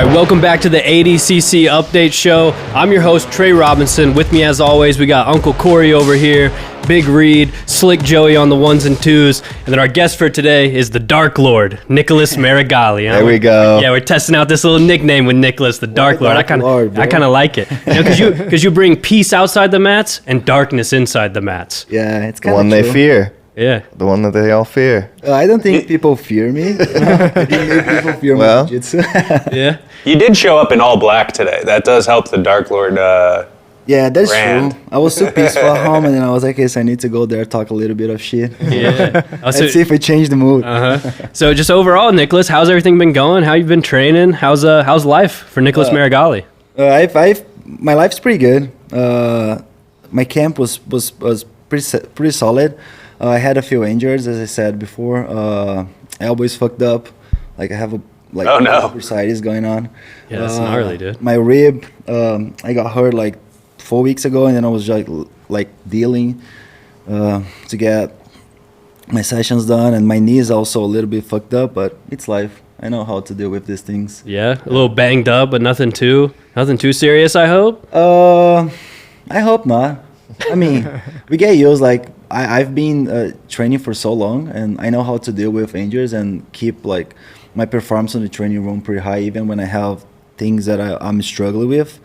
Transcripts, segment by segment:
Welcome back to the ADCC Update Show. I'm your host, Trey Robinson. With me, as always, we got Uncle Corey over here, Big Reed, Slick Joey on the ones and twos, and then our guest for today is the Dark Lord, Nicholas Meregali. There we go. Yeah, we're testing out this little nickname with Nicholas, the Dark Lord. I kind of like it, because you bring peace outside the mats and darkness inside the mats. Yeah, it's The kind of one they fear. Yeah. The one that they all fear. I don't think people fear me. I think people fear my jiu-jitsu. Yeah. You did show up in all black today. That does help the Dark Lord. Yeah, that's brand. true. I was so peaceful at home, and then I was like, okay, so I need to go there, talk a little bit of shit. Yeah. Let's see if we change the mood. So just overall, Nicholas, how's everything been going? How you been training? How's life for Nicholas Meregali? My life's pretty good. My camp was pretty solid. I had a few injuries, as I said before. Elbows fucked up. Like I have bursitis going on. Yeah, that's gnarly, dude. My rib, I got hurt like 4 weeks ago, and then I was like dealing to get my sessions done, and my knee is also a little bit fucked up, but it's life. I know how to deal with these things. Yeah, a little banged up, but nothing too serious, I hope. I hope not. I mean, we get used. Like I've been training for so long, and I know how to deal with injuries and keep like my performance in the training room pretty high, even when I have things that I'm struggling with,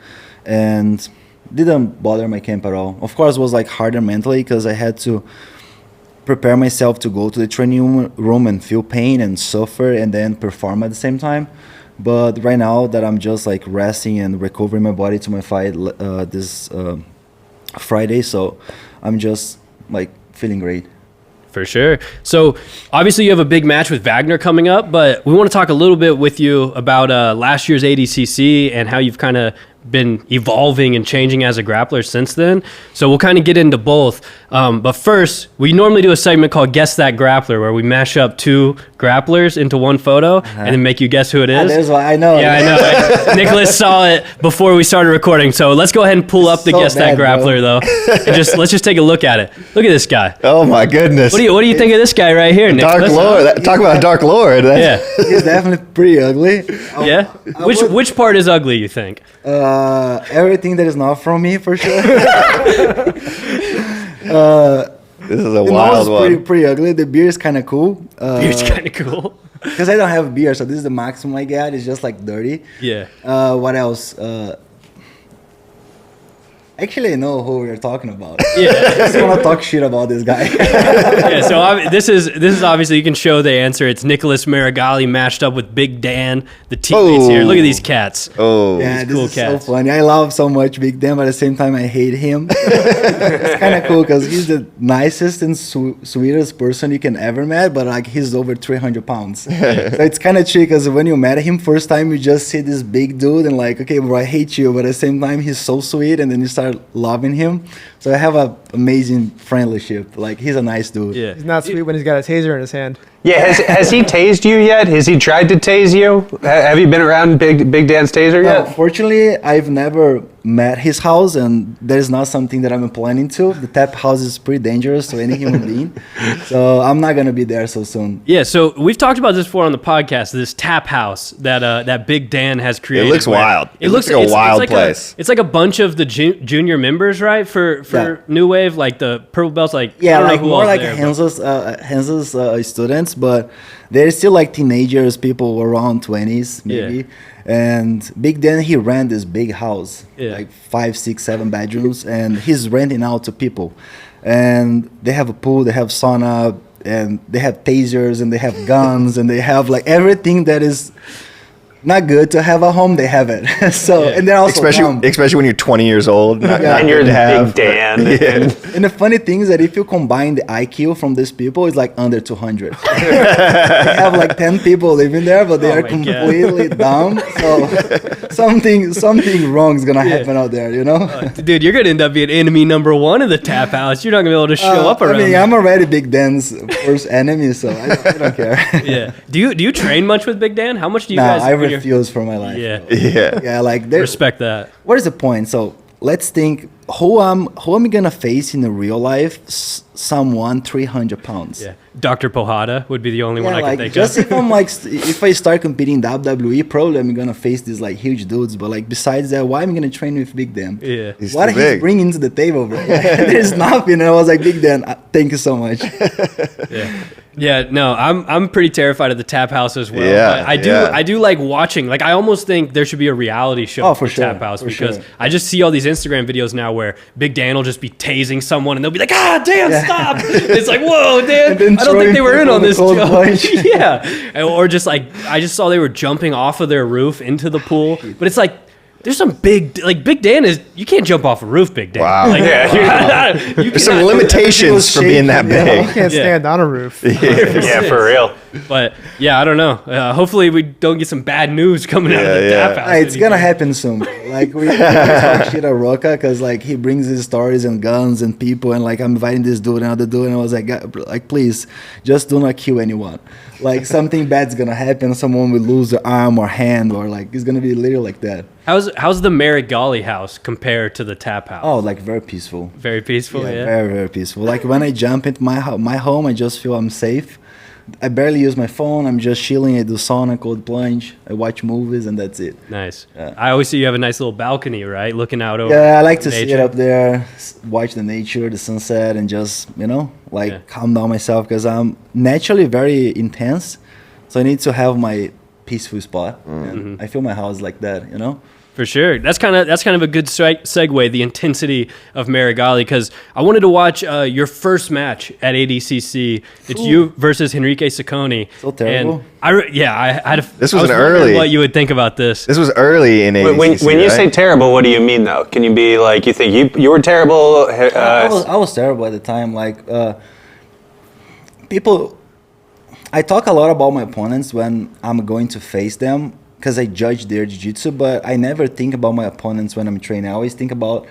and didn't bother my camp at all. Of course, it was like harder mentally because I had to prepare myself to go to the training room and feel pain and suffer and then perform at the same time. But right now that I'm just like resting and recovering my body to my fight this Friday, so I'm just like feeling great. For sure. So obviously you have a big match with Vagner coming up, but we want to talk a little bit with you about last year's ADCC and how you've kind of been evolving and changing as a grappler since then. So we'll kind of get into both. But first, we normally do a segment called Guess That Grappler, where we mash up two grapplers into one photo and then make you guess who it is. There's one. I know. Yeah, I know. Nicholas saw it before we started recording. So let's go ahead and pull up the Guess That Grappler, though. And let's just take a look at it. Look at this guy. Oh my goodness. What do you think of this guy right here, Nicholas? Dark Lord. Talk about Dark Lord. Yeah. He's definitely pretty ugly. Yeah? Which part is ugly, you think? Everything that is not from me, for sure. This is a wild one. Pretty ugly. The beard is kind of cool. Beard's kind of cool. Because I don't have a beard, so this is the maximum I get. It's just like dirty. Yeah. What else? Actually, I know who we're talking about. Yeah. I just want to talk shit about this guy. Yeah, so this is obviously, you can show the answer. It's Nicholas Meregali matched up with Big Dan, the teammates here. Look at these cats. Oh, yeah, these cool this is cats. so funny. I love so much Big Dan, but at the same time, I hate him. It's kind of cool because he's the nicest and sweetest person you can ever meet, but like he's over 300 pounds. So it's kind of tricky because when you met him first time, you just see this big dude and like, okay, bro, I hate you, but at the same time, he's so sweet, and then you start loving him. So I have an amazing friendship. Like he's a nice dude. Yeah. He's not sweet when he's got a taser in his hand. Yeah, has he tased you yet? Has he tried to tase you? Have you been around Big Dan's taser yet? Unfortunately, I've never met his house, and that is not something that I'm planning to. The tap house is pretty dangerous to any human being, so I'm not gonna be there so soon. Yeah, so we've talked about this before on the podcast. This tap house that Big Dan has created. It looks wild. It looks like a wild place. It's like a bunch of the junior members, right? For New Wave, like the purple belts, like yeah, I don't like know who more else like there, Hansa's students, but they're still like teenagers, people around 20s maybe. Yeah. And Big Dan, he ran this big house, like 5, 6, 7 bedrooms, and he's renting out to people. And they have a pool, they have sauna, and they have tasers, and they have guns, and they have like everything that is not good to have at home, they have it. So, and they're also especially when you're 20 years old. And you're Big Dan. And the funny thing is that if you combine the IQ from these people, it's like under 200. They have like 10 people living there, but they are completely dumb. So something wrong is gonna happen out there, you know? Dude, you're gonna end up being enemy number one of the tap house. You're not gonna be able to show up around. I mean, I'm already Big Dan's first enemy, so I don't care. Yeah. Do you train much with Big Dan? How much do you guys? I refuse for my life. Yeah. Like respect that. What is the point? So let's think who am I gonna face in the real life? Someone 300 pounds. Yeah. Dr. Pohada would be the only one I could think just of. if I'm like, if I start competing in WWE, probably I'm gonna face these like huge dudes. But like besides that, why am I gonna train with Big Dan? Yeah. What he's bringing to the table, bro? There's nothing. And I was like, Big Dan, thank you so much. Yeah. Yeah, no, I'm pretty terrified of the Tap House as well. Yeah, but I do like watching. Like, I almost think there should be a reality show for sure, Tap House for because sure. I just see all these Instagram videos now where Big Dan will just be tasing someone and they'll be like, Dan, stop. It's like, whoa, Dan, I don't think they were in on this joke. Yeah. Or just like, I just saw they were jumping off of their roof into the pool. But it's like, there's some Big Dan you can't jump off a roof, Big Dan. Wow. Like, There's some limitations for being that big. You can't stand on a roof. Yeah, for real. But yeah, I don't know. Hopefully we don't get some bad news coming out of the Tap House. It's gonna happen soon. Like we talk shit at Rocha because like he brings his stories and guns and people and like I'm inviting this dude and another dude and I was like please just do not kill anyone. Like something bad's gonna happen. Someone will lose their arm or hand or like it's gonna be literally like that. How's the Meregali house compared to the Tap House? Oh, like very peaceful. Very peaceful. Yeah. Very very peaceful. Like when I jump into my home, I just feel I'm safe. I barely use my phone. I'm just chilling. I do sauna, cold plunge. I watch movies, and that's it. Nice. Yeah. I always see you have a nice little balcony, right? Looking out over. Yeah, I like to nature. sit up there, watch the nature, the sunset, and just calm down myself because I'm naturally very intense. So I need to have my peaceful spot, and I feel my house like that. For sure. That's kind of a good segue, the intensity of Meregali, because I wanted to watch your first match at ADCC. It's you versus Henrique Sacconi. So terrible. And This was wondering what you would think about this. This was early in ADCC, When you say terrible, what do you mean though? Can you be like, you think you were terrible? I was terrible at the time. Like people, I talk a lot about my opponents when I'm going to face them, because I judge their jiu-jitsu, but I never think about my opponents when I'm training. I always think about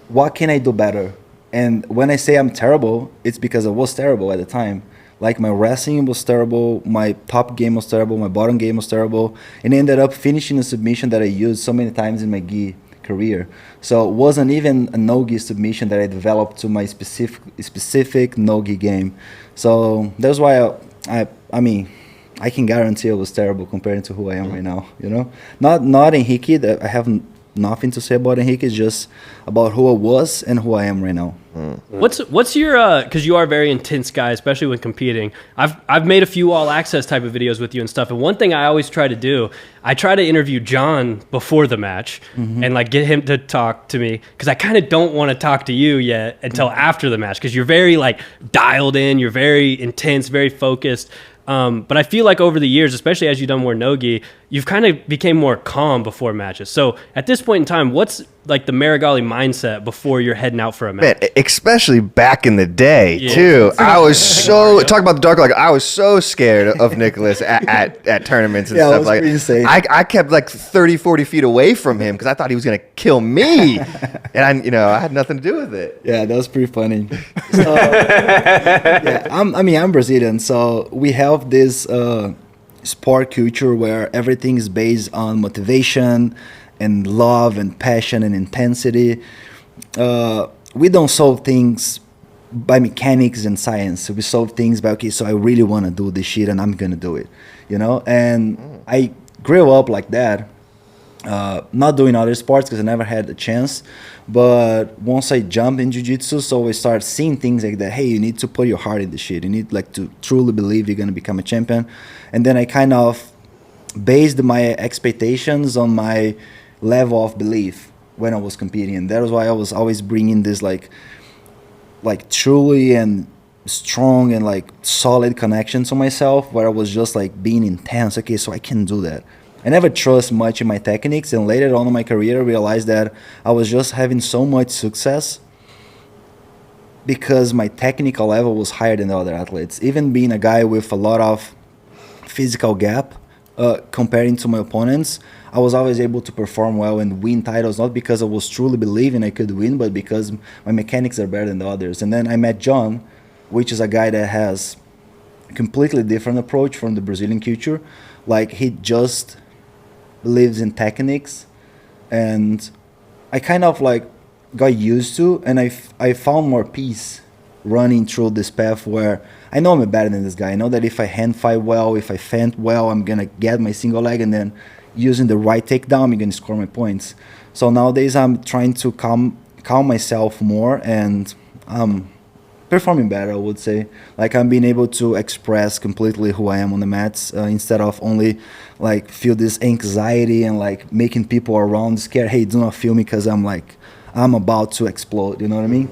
what can I do better. And when I say I'm terrible, it's because I was terrible at the time. Like my wrestling was terrible, my top game was terrible, my bottom game was terrible, and I ended up finishing a submission that I used so many times in my gi career. So it wasn't even a no-gi submission that I developed to my specific no-gi game. So that's why I mean, I can guarantee I was terrible compared to who I am right now. Not Henrique. I have nothing to say about Henrique. It's just about who I was and who I am right now. What's your because you are a very intense guy, especially when competing. I've made a few all access type of videos with you and stuff. And one thing I always try to do, I try to interview John before the match and like get him to talk to me, because I kind of don't want to talk to you yet until after the match, because you're very like dialed in, you're very intense, very focused. But I feel like over the years, especially as you've done more no-gi, you've kind of became more calm before matches. So at this point in time, what's like the Meregali mindset before you're heading out for a match? Man, especially back in the day, too. I was so, talk about the Dark Lord, I was so scared of Nicholas at tournaments and stuff like that. I kept like 30, 40 feet away from him because I thought he was going to kill me. And I had nothing to do with it. Yeah, that was pretty funny. So, I'm Brazilian, so we have this sport culture where everything is based on motivation and love and passion and intensity. We don't solve things by mechanics and science. We solve things by, okay, so I really want to do this shit and I'm going to do it, And I grew up like that, not doing other sports because I never had the chance. But once I jumped in jiu-jitsu, so I started seeing things like that. Hey, you need to put your heart in the shit. You need like to truly believe you're going to become a champion. And then I kind of based my expectations on my level of belief when I was competing. And that was why I was always bringing this like truly and strong and like solid connection to myself, where I was just like being intense. Okay, so I can do that. I never trust much in my techniques, and later on in my career I realized that I was just having so much success because my technical level was higher than the other athletes. Even being a guy with a lot of physical gap, comparing to my opponents, I was always able to perform well and win titles, not because I was truly believing I could win, but because my mechanics are better than the others. And then I met John, which is a guy that has a completely different approach from the Brazilian culture. Like, he just lives in techniques, and I kind of like got used to, and I found more peace running through this path where I know I'm better than this guy. I know that if I hand fight well, if I feint well, I'm going to get my single leg, and then using the right takedown, I'm going to score my points. So nowadays I'm trying to calm myself more, and performing better, I would say. Like, I'm being able to express completely who I am on the mats, instead of only like feel this anxiety and like making people around scared. Hey, do not feel me, because I'm about to explode. You know what I mean?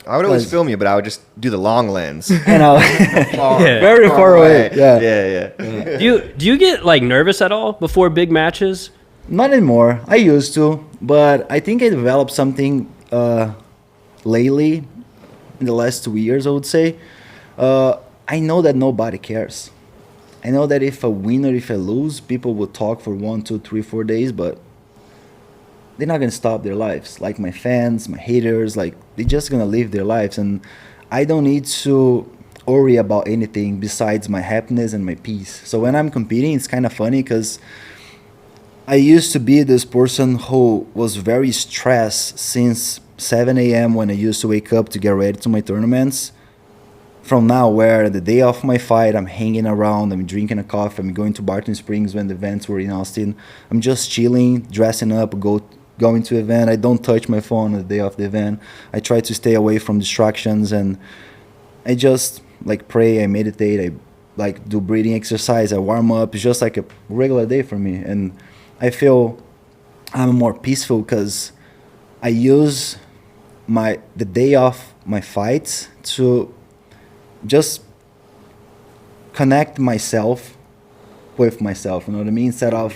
I would always film you, but I would just do the long lens. You know, very far away. Yeah. Do you get like nervous at all before big matches? Not anymore. I used to, but I think I developed something lately, in the last 2 years, I would say. I know that nobody cares. I know that if I win or if I lose, people will talk for 1, 2, 3, 4 days, but they're not going to stop their lives. Like my fans, my haters, like they're just going to live their lives. And I don't need to worry about anything besides my happiness and my peace. So when I'm competing, it's kind of funny because I used to be this person who was very stressed since 7 a.m. when I used to wake up to get ready to my tournaments. From now, where the day of my fight, I'm hanging around, I'm drinking a coffee, I'm going to Barton Springs when the events were in Austin. I'm just chilling, dressing up, going to the event. I don't touch my phone on the day of the event. I try to stay away from distractions, and I just like pray, I meditate, I like do breathing exercise, I warm up. It's just like a regular day for me, and I feel I'm more peaceful because I use the day of my fights to just connect myself with myself, you know what I mean? Instead of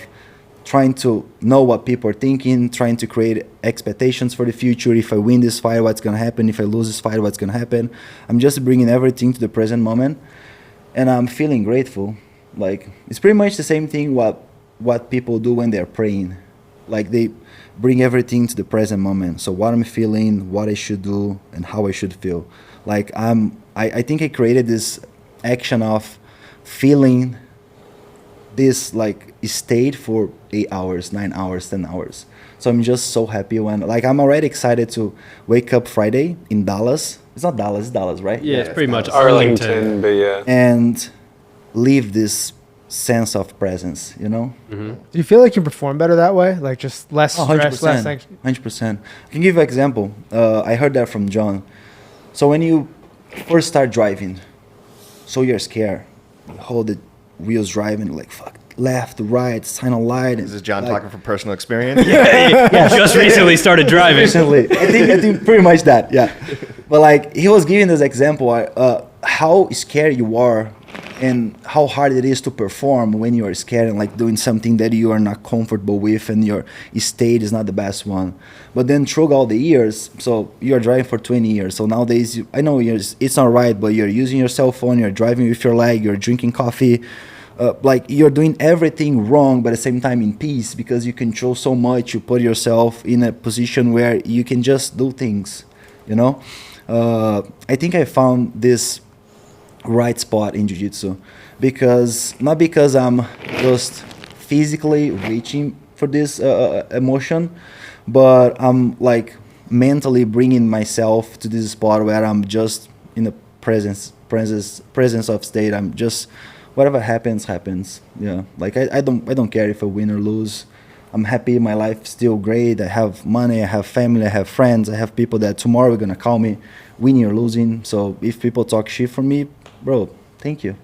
trying to know what people are thinking, trying to create expectations for the future. If I win this fight, what's going to happen? If I lose this fight, what's going to happen? I'm just bringing everything to the present moment, and I'm feeling grateful. Like, it's pretty much the same thing what people do when they're praying. Like, they bring everything to the present moment. So what I'm feeling, what I should do, and how I should feel. Like, I think I created this action of feeling this like state for 8 hours, 9 hours, 10 hours. So I'm just so happy when, like, I'm already excited to wake up Friday in Dallas. It's not Dallas, it's Dallas, right? Yeah, it's pretty much Arlington, but yeah. And leave this sense of presence, you know? Do you feel like you perform better that way? Like just less stress, less anxiety? 100%. I can give you an example. I heard that from John. So when you first start driving, so you're scared. You hold the wheels driving, like, fuck, left, right, sign a light. This is John talking from personal experience? Just recently started driving. Recently. I think pretty much that, yeah. But like, he was giving this example, how scared you are and how hard it is to perform when you are scared and like doing something that you are not comfortable with and your state is not the best one. But then through all the years, so you're driving for 20 years. So nowadays, I know it's not right, but you're using your cell phone, you're driving with your leg, you're drinking coffee. Like, you're doing everything wrong, but at the same time in peace, because you control so much. You put yourself in a position where you can just do things, you know? I think I found this right spot in jiu-jitsu, not because I'm just physically reaching for this emotion, but I'm like mentally bringing myself to this spot where I'm just in the presence of state. I'm just, whatever happens. Yeah, like I don't care if I win or lose. I'm happy. My life's still great. I have money. I have family. I have friends. I have people that tomorrow are gonna call me, winning or losing. So if people talk shit for me, bro, thank you.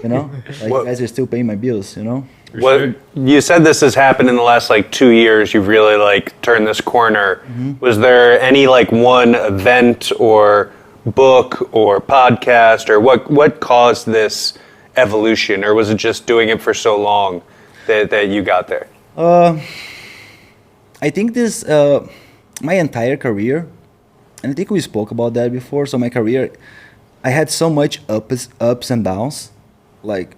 You know, like, you guys are still paying my bills. You know. What you said, this has happened in the last like 2 years. You've really like turned this corner. Was there any like one event or book or podcast or what caused this evolution, or was it just doing it for so long that you got there? I think this my entire career, and I think we spoke about that before. So my career, I had so much ups and downs, like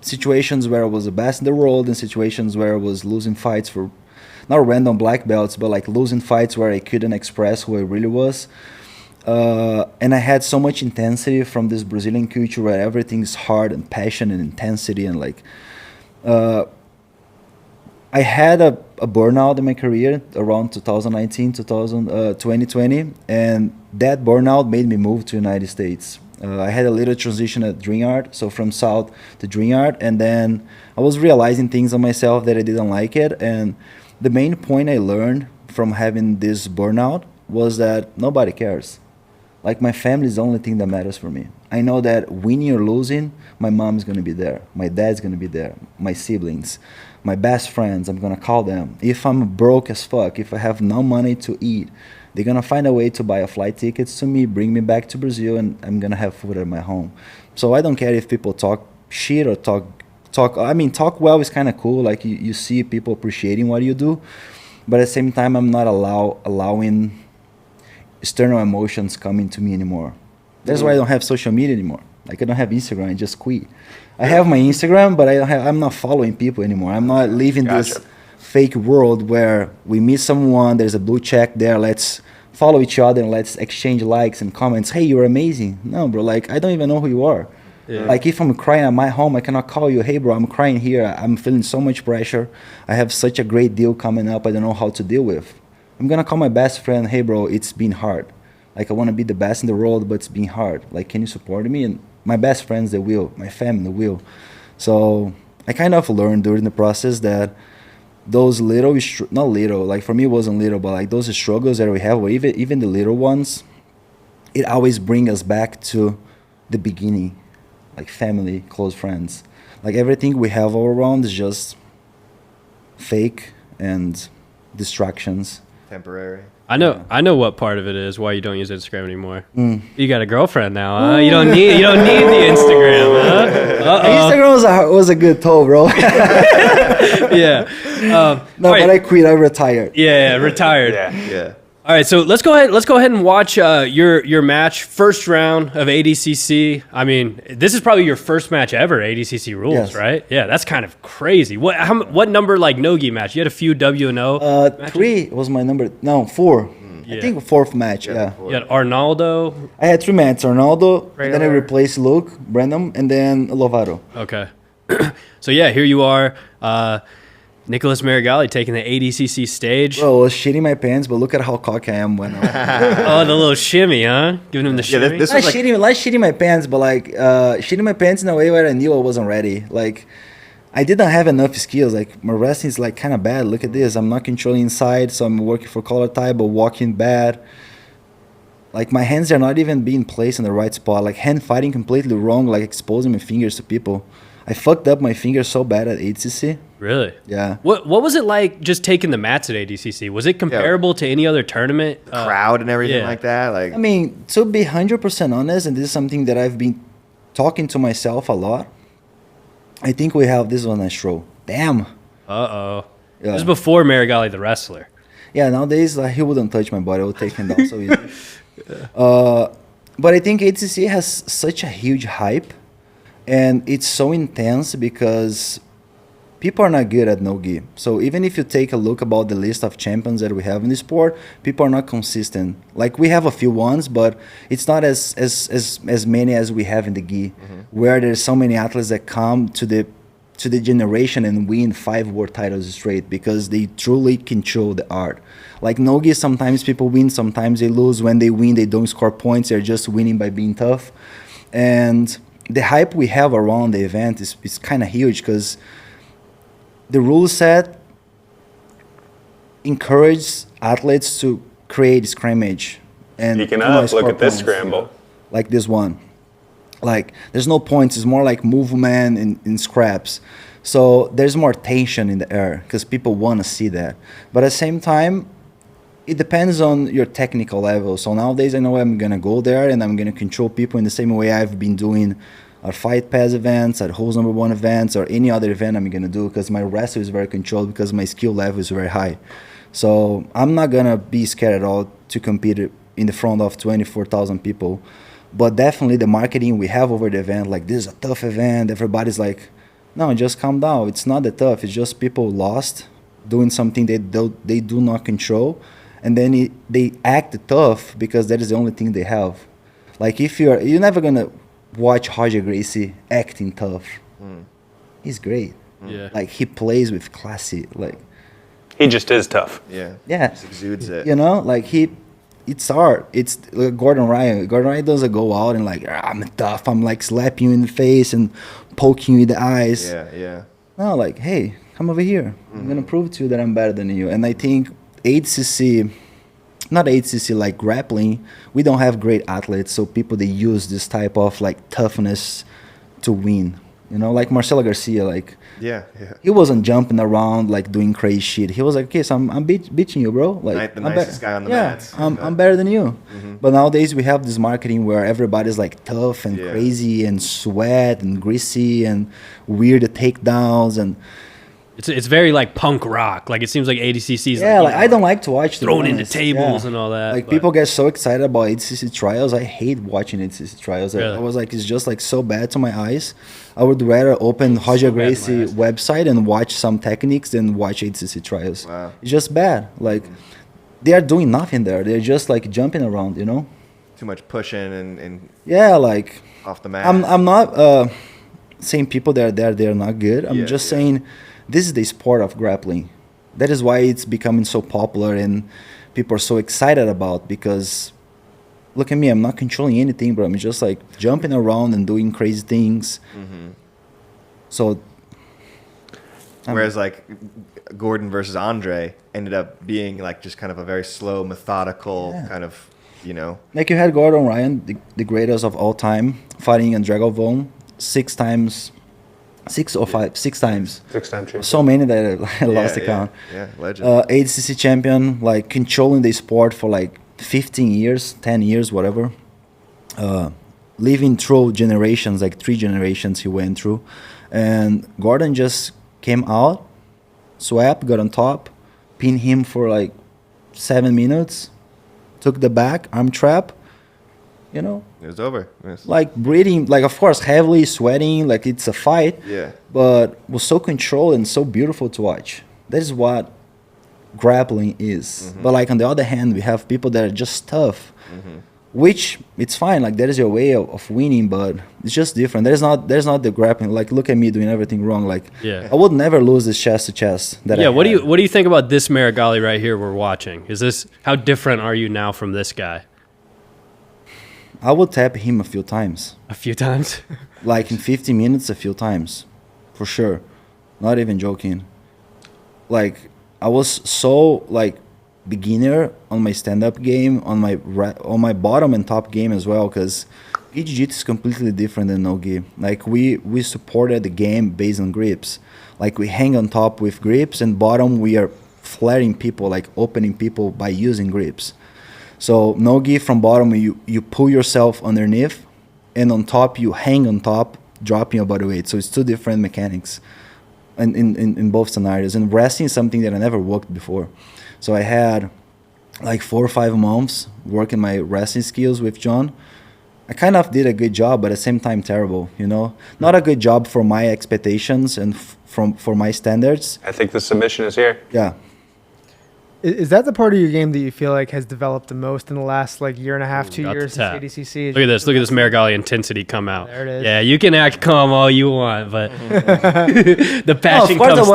situations where I was the best in the world and situations where I was losing fights for not random black belts, but like losing fights where I couldn't express who I really was. And I had so much intensity from this Brazilian culture where everything's hard and passion and intensity and like I had a burnout in my career around 2019, 2020, and that burnout made me move to United States. I had a little transition at Dream Art, so from South to Dream Art, and then I was realizing things on myself that I didn't like it. And the main point I learned from having this burnout was that nobody cares. Like, my family is the only thing that matters for me. I know that winning or losing, my mom's gonna be there, my dad's gonna be there, my siblings, my best friends, I'm gonna call them. If I'm broke as fuck, if I have no money to eat, they're gonna find a way to buy a flight tickets to me, bring me back to Brazil, and I'm gonna have food at my home. So I don't care if people talk shit or talk well is kind of cool. Like, you see people appreciating what you do, but at the same time, I'm not allowing external emotions coming to me anymore. That's why I don't have social media anymore. Like, I don't have Instagram, I just quit. I have my Instagram, but I'm not following people anymore. I'm not living this fake world where we meet someone, there's a blue check there, let's follow each other and let's exchange likes and comments. Hey, you're amazing. No, bro, like, I don't even know who you are. Yeah. Like, if I'm crying at my home, I cannot call you, hey, bro, I'm crying here. I'm feeling so much pressure. I have such a great deal coming up I don't know how to deal with. I'm going to call my best friend, hey, bro, it's been hard. Like, I want to be the best in the world, but it's been hard. Like, can you support me? And my best friends, they will. My family will. So I kind of learned during the process that those not little, like, for me it wasn't little, but like those struggles that we have, or even the little ones, it always brings us back to the beginning, like family, close friends. Like, everything we have all around is just fake and distractions. Temporary. I know what part of it is why you don't use Instagram anymore. You got a girlfriend now, huh? You don't need the Instagram, huh? Instagram was a good tool, bro. Yeah. No, right. But I quit. I retired. Yeah, retired. Yeah. All right, so let's go ahead and watch your match, first round of ADCC. I mean, this is probably your first match ever, ADCC rules, yes. Right? Yeah, that's kind of crazy. What number, like, no-gi match? You had a few W&O matches? 3 was my number. No, 4. Yeah. I think 4th match, yeah. You had Arnaldo. I had 3 matches. Arnaldo, and then I replaced Luke, Brandon, and then Lovato. Okay. So, yeah, here you are. Nicholas Meregali taking the ADCC stage. Bro, I was shitting my pants, but look at how cocky I am when Oh, the little shimmy, huh? Giving him the shimmy? This was shitting my pants, but like shitting my pants in a way where I knew I wasn't ready. Like, I didn't have enough skills. Like, my wrestling is like kind of bad. Look at this. I'm not controlling inside, so I'm working for collar tie, but walking bad. Like, my hands are not even being placed in the right spot. Like, hand fighting completely wrong, like exposing my fingers to people. I fucked up my fingers so bad at ADCC. Really? Yeah. What was it like just taking the mats at ADCC? Was it comparable to any other tournament? Crowd and everything like that? Like, I mean, to be 100% honest, and this is something that I've been talking to myself a lot, I think we have this one nice row. Damn. Uh-oh. Yeah. This is before Meregali the wrestler. Yeah, nowadays he wouldn't touch my body. I would take him down so easy. But I think ADCC has such a huge hype. And it's so intense because people are not good at no-gi. So even if you take a look about the list of champions that we have in the sport, people are not consistent. Like, we have a few ones, but it's not as many as we have in the gi, where there's so many athletes that come to the generation and win 5 world titles straight because they truly control the art. Like, no-gi, sometimes people win, sometimes they lose. When they win, they don't score points. They're just winning by being tough. And the hype we have around the event is kind of huge because the rule set encourages athletes to create scrimmage. And speaking of, look at this scramble. Like this one. Like, there's no points. It's more like movement in scraps. So there's more tension in the air because people want to see that. But at the same time, it depends on your technical level. So nowadays I know I'm going to go there and I'm going to control people in the same way I've been doing at Fight Pass events, at Holes Number 1 events, or any other event I'm going to do because my wrestle is very controlled because my skill level is very high. So I'm not going to be scared at all to compete in the front of 24,000 people. But definitely the marketing we have over the event, like, this is a tough event. Everybody's like, no, just calm down. It's not that tough. It's just people lost doing something they do not control. And then they act tough because that is the only thing they have. Like, if you're never gonna watch Roger Gracie acting tough. He's great. Yeah. Like he plays with classy. Like He just is tough. Yeah. Yeah. Just exudes it. you know, like it's art. It's like Gordon Ryan. Gordon Ryan doesn't go out and like I'm tough. I'm like slapping you in the face and poking you in the eyes. Yeah, yeah. No, like, hey, come over here. I'm gonna prove to you that I'm better than you. And I think ADCC, not ADCC, like grappling, we don't have great athletes, so people they use this type of like toughness to win. You know, like Marcelo Garcia, like Yeah, yeah. he wasn't jumping around like doing crazy shit. He was like, okay, so I'm beating you, bro. Like The I'm nicest guy on the yeah, mats. I'm better than you. But nowadays we have this marketing where everybody's like tough and Yeah. crazy and sweat and greasy and weird takedowns and It's very like punk rock. Like it seems like ADCC's yeah, like I don't like to watch thrown into tables and all that. Like but- people get so excited about ADCC trials. I hate watching ADCC trials. Really? I was like, it's just like so bad to my eyes. I would rather open Roger so bad to my Gracie eyes. website and watch some techniques than watch ADCC trials. Wow. It's just bad. Like they are doing nothing there. They're just like jumping around, you know? Too much pushing and Yeah, like off the mat. I'm not saying people that are there they're not good. I'm Yeah, just yeah. saying this is the sport of grappling. That is why it's becoming so popular and people are so excited about because look at me, I'm not controlling anything, but I'm just like jumping around and doing crazy things. So Whereas like Gordon versus Andre ended up being like just kind of a very slow, methodical Yeah. kind of, you know. like you had Gordon Ryan, the greatest of all time, fighting in Dragovon 6 times. 6 or 5, 6 times. 6 times champion. So many that I lost the yeah, count. Yeah, legend. ADCC champion, like controlling the sport for like 15 years, 10 years, whatever. Living through generations, like 3 generations he went through. And Gordon just came out, swept, got on top, pinned him for like 7 minutes, took the back, arm trap, you know, It was over. Yes. like breathing, like of course heavily sweating, like it's a fight, Yeah. but was so controlled and so beautiful to watch. That is what grappling is. But like on the other hand, we have people that are just tough, which it's fine. Like that is your way of winning, but it's just different. There's not the grappling. Like look at me doing everything wrong. Like Yeah. I would never lose this chest to chest. That Yeah, I what do had. you think about this Meregali right here we're watching? Is this how different are you now from this guy? I would tap him a few times. A few times. Like in 15 minutes, a few times, for sure. Not even joking. Like I was so like beginner on my stand-up game, on my bottom and top game as well, because jiu-jitsu is completely different than no-gi. Like we supported the game based on grips. Like we hang on top with grips, and bottom we are flaring people, like opening people by using grips. So no-gi from bottom, you pull yourself underneath, and on top you hang on top, dropping your body weight. So it's 2 different mechanics in both scenarios. And wrestling is something that I never worked before. So I had like 4 or 5 months working my wrestling skills with John. I kind of did a good job, but at the same time terrible, you know? Not a good job for my expectations and for my standards. I think the submission is here. Yeah. Is that the part of your game that you feel like has developed the most in the last like year and a half, 2 got the years tap. since ADCC? Look at this. Look at this Meregali intensity come out. There it is. Yeah, you can act calm all you want, but the No, passion of course comes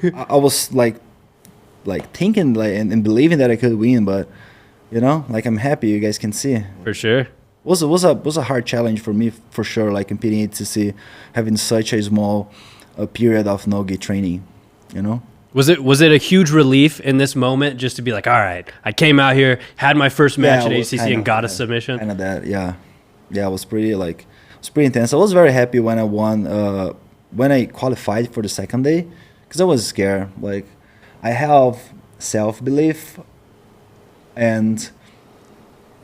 through. I was like thinking like and believing that I could win, but you know, like I'm happy you guys can see. For sure. Was a hard challenge for me for sure, like competing ADCC, having such a small period of no-gi training, you know. Was it a huge relief in this moment just to be like, all right, I came out here, had my first match at it was ACC kind and of- got a submission? Kind of that, yeah. It was pretty intense. I was very happy when I won, when I qualified for the second day, because I was scared. Like, I have self-belief and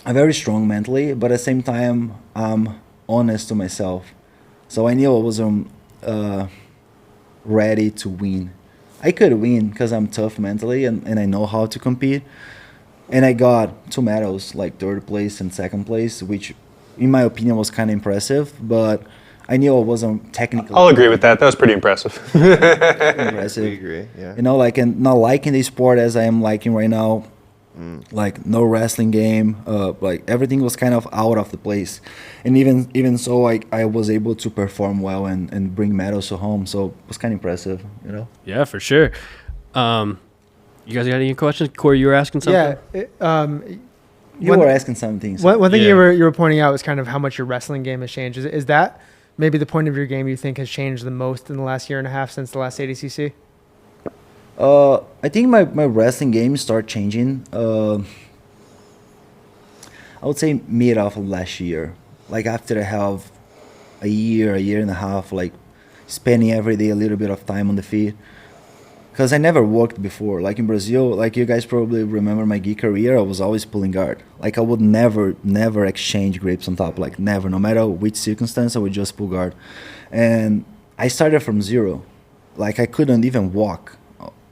I'm very strong mentally, but at the same time, I'm honest to myself. So I knew I wasn't ready to win. I could win because I'm tough mentally and I know how to compete. And I got 2 medals, like 3rd place and 2nd place, which in my opinion was kind of impressive, but I knew I wasn't technically I'll agree with that. That was pretty impressive. impressive. We agree, yeah. You know, like, and not liking the sport as I am liking right now, Like no wrestling game, like everything was kind of out of the place, and even so, I was able to perform well and bring medals to home, so it was kind of impressive, you know. Yeah, for sure. You guys got any questions? Corey, you were asking something. Yeah. You were asking something. So. One thing you were pointing out was kind of how much your wrestling game has changed. Is that maybe the point of your game you think has changed the most in the last year and a half since the last ADCC? I think my wrestling game started changing. I would say mid of last year. Like after I have a year and a half, like spending every day a little bit of time on the feet. Because I never worked before. Like in Brazil, like you guys probably remember my gi career, I was always pulling guard. Like I would never exchange grips on top. Like never, no matter which circumstance, I would just pull guard. And I started from zero. Like I couldn't even walk.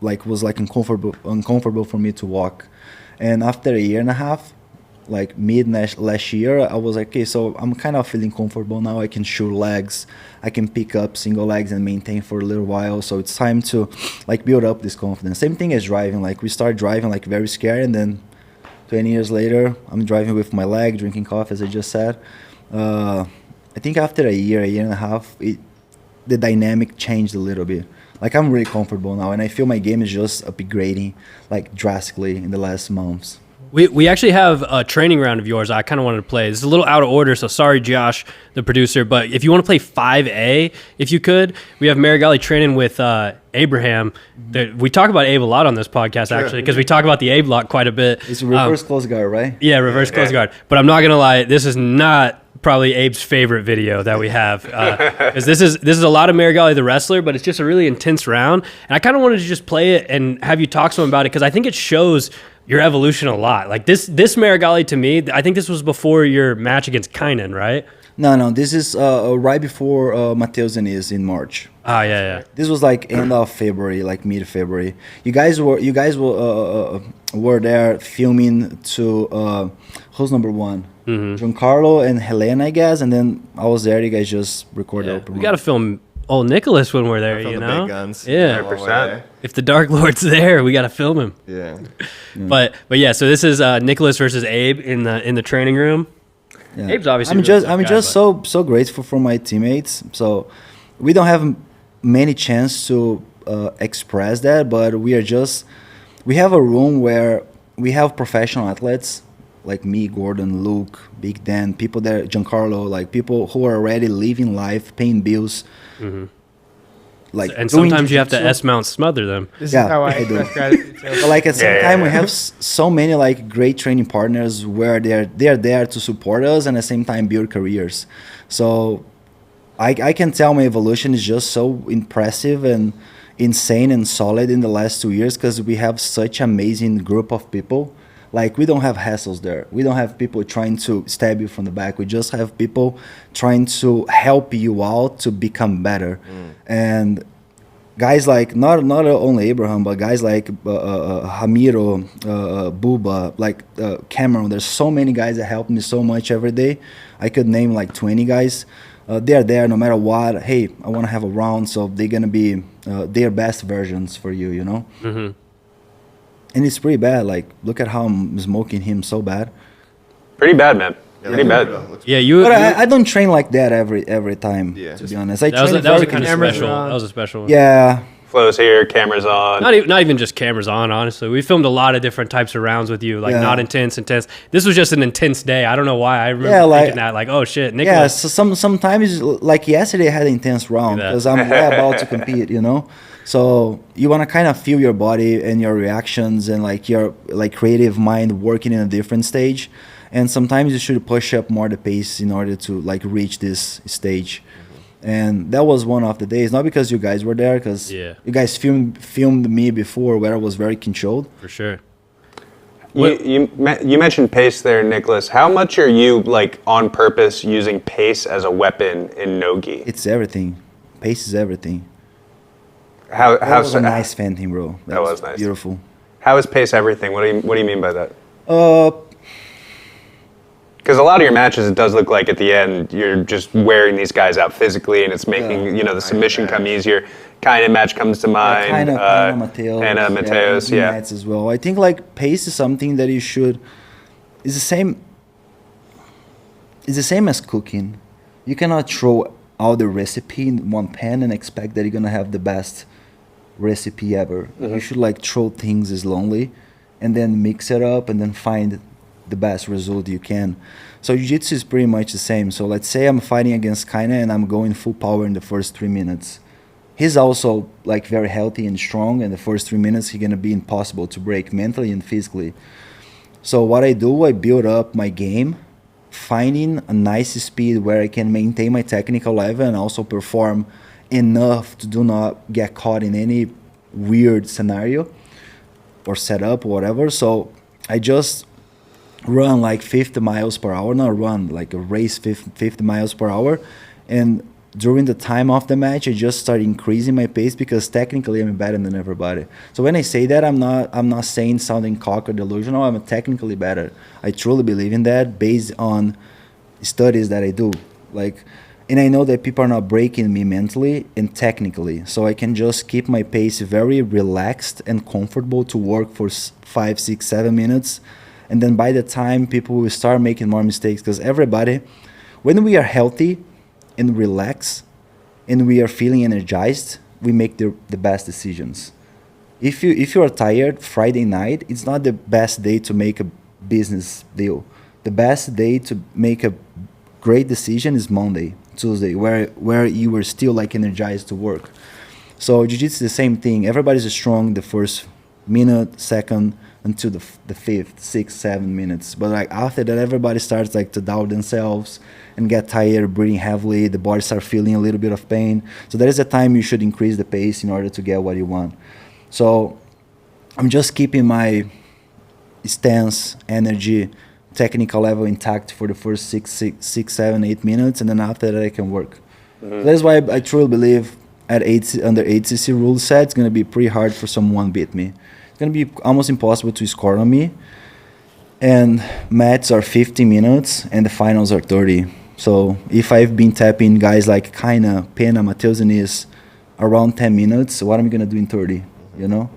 Like was like uncomfortable for me to walk. And after a year and a half, like mid last year, I was like, okay, so I'm kind of feeling comfortable now. I can shoot legs, I can pick up single legs and maintain for a little while. So it's time to like build up this confidence. Same thing as driving. Like we start driving like very scared, and then 20 years later, I'm driving with my leg, drinking coffee, as I just said. I think after a year and a half, the dynamic changed a little bit. Like I'm really comfortable now, and I feel my game is just upgrading like drastically in the last months. We actually have a training round of yours I kind of wanted to play. It's a little out of order, so sorry, Josh, the producer. But if you want to play 5A, if you could, we have Meregali training with Abraham. We talk about Abe a lot on this podcast, actually, because we talk about the Abe block quite a bit. It's reverse close guard, right? Yeah, reverse close guard. But I'm not going to lie, this is not probably Abe's favorite video that we have, because this is a lot of Meregali the wrestler, but it's just a really intense round, and I kind of wanted to just play it and have you talk to him about it, because I think it shows your evolution a lot. Like this Meregali, to me, I think this was before your match against Kynan, right? No, this is right before Matheus Enis in March. Ah, yeah. This was like end of February, like mid-February. You guys were there filming to who's number one? Giancarlo and Helena, I guess, and then I was there. You guys just recorded. Yeah. We got to film old Nicholas when we're there, you know? Big guns. Yeah. 100%. If the Dark Lord's there, we got to film him. Yeah. But yeah, so this is Nicholas versus Abe in the training room. Yeah. Abe's obviously I'm just so grateful for my teammates. So we don't have many chance to express that, but we have a room where we have professional athletes like me, Gordon, Luke, Big Dan, people that Giancarlo, like people who are already living life, paying bills. Like, and sometimes you have to S-mount smother them. This is how I do. express gratitude too. But like at the same time, we have so many like great training partners where they're there to support us and at the same time build careers. So I can tell my evolution is just so impressive and insane and solid in the last 2 years, because we have such amazing group of people. Like we don't have hassles there. We don't have people trying to stab you from the back. We just have people trying to help you out to become better. And guys like not only Abraham, but guys like Ramiro, Buba, like Cameron. There's so many guys that help me so much every day. I could name like 20 guys. They're there no matter what. Hey, I want to have a round, so they're gonna be their best versions for you, you know. And it's pretty bad. Like, look at how I'm smoking him so bad. Pretty bad, man. Pretty bad. Yeah, But I don't train like that every time. Yeah. To be honest, that was a kind of special. That was a special one. Yeah. Flows here, cameras on. Not even just cameras on. Honestly, we filmed a lot of different types of rounds with you. Like not intense. This was just an intense day. I don't know why. I remember thinking that. Like, oh shit, Nicholas. Yeah. So sometimes like yesterday I had an intense round because I'm about to compete. You know. So you want to kind of feel your body and your reactions and like your like creative mind working in a different stage. And sometimes you should push up more the pace in order to like reach this stage. And that was one of the days, not because you guys were there, because you guys filmed me before where I was very controlled. For sure. You mentioned pace there, Nicholas. How much are you like on purpose using pace as a weapon in no-gi? It's everything. Pace is everything. That was a nice fanting, bro. That was nice. Beautiful. How is pace everything? What do you mean by that? Because a lot of your matches, it does look like at the end you're just wearing these guys out physically, and it's making the submission come easier. Kind of match comes to mind. Kind of Mateos, yeah. As well. I think like pace is something that you should. It's the same. It's the same as cooking. You cannot throw all the recipe in one pan and expect that you're gonna have the best recipe ever. Mm-hmm. You should like throw things slowly, and then mix it up, and then find the best result you can. So jiu-jitsu is pretty much the same. So let's say I'm fighting against Kaina and I'm going full power in the first 3 minutes. He's also like very healthy and strong, and the first 3 minutes he's gonna be impossible to break mentally and physically. So what I do, I build up my game, finding a nice speed where I can maintain my technical level and also perform enough to do not get caught in any weird scenario or setup or whatever. So I just run like 50 miles per hour, not run, like a race 50 miles per hour. And during the time of the match, I just start increasing my pace because technically I'm better than everybody. So when I say that, I'm not saying sounding cocky or delusional. I'm technically better. I truly believe in that based on studies that I do. And I know that people are not breaking me mentally and technically. So I can just keep my pace very relaxed and comfortable to work for 5, 6, 7 minutes. And then by the time people will start making more mistakes, because everybody, when we are healthy and relaxed and we are feeling energized, we make the best decisions. If you are tired Friday night, it's not the best day to make a business deal. The best day to make a great decision is Monday, Tuesday, where you were still like energized to work. So jiu-jitsu is the same thing. Everybody's strong the first minute, second, until the 5th, 6th, 7 minutes. But like after that, everybody starts like to doubt themselves and get tired, breathing heavily. The body starts feeling a little bit of pain. So that is the time you should increase the pace in order to get what you want. So I'm just keeping my stance, energy, technical level intact for the first 6, 7, 8 minutes, and then after that I can work. Mm-hmm. So that's why I truly believe under ADCC rule set, it's going to be pretty hard for someone beat me. It's going to be almost impossible to score on me. And matches are 50 minutes and the finals are 30. So if I've been tapping guys like Kaina, Pena, Mateus Diniz around 10 minutes, what am I going to do in 30? You know?